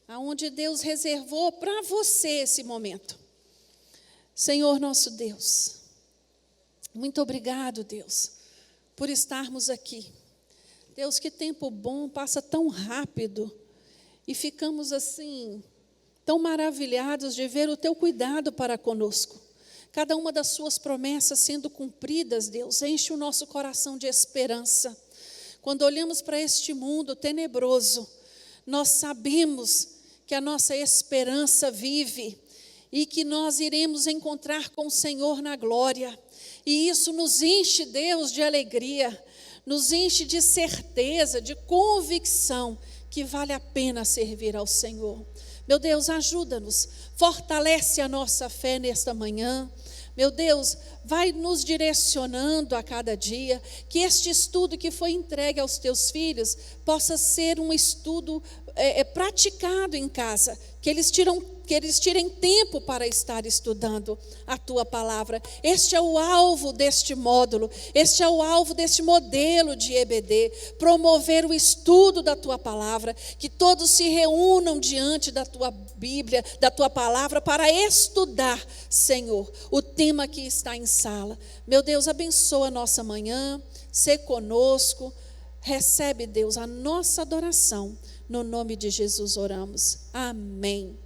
aonde Deus reservou para você esse momento. Senhor nosso Deus, muito obrigado, Deus, por estarmos aqui. Deus, que tempo bom, passa tão rápido e ficamos assim, tão maravilhados de ver o teu cuidado para conosco. Cada uma das suas promessas sendo cumpridas, Deus, enche o nosso coração de esperança. Quando olhamos para este mundo tenebroso, nós sabemos que a nossa esperança vive e que nós iremos encontrar com o Senhor na glória. E isso nos enche, Deus, de alegria, nos enche de certeza, de convicção que vale a pena servir ao Senhor. Meu Deus, ajuda-nos, fortalece a nossa fé nesta manhã. Meu Deus, vai nos direcionando a cada dia, que este estudo que foi entregue aos teus filhos possa ser um estudo praticado em casa, que eles tirem tempo para estar estudando a tua palavra. Este é o alvo deste módulo, este é o alvo deste modelo de EBD, promover o estudo da tua palavra, que todos se reúnam diante da tua Bíblia, da tua palavra, para estudar, Senhor, o tema que está em sala. Meu Deus, abençoa a nossa manhã, sê conosco, recebe, Deus, a nossa adoração. No nome de Jesus oramos. Amém.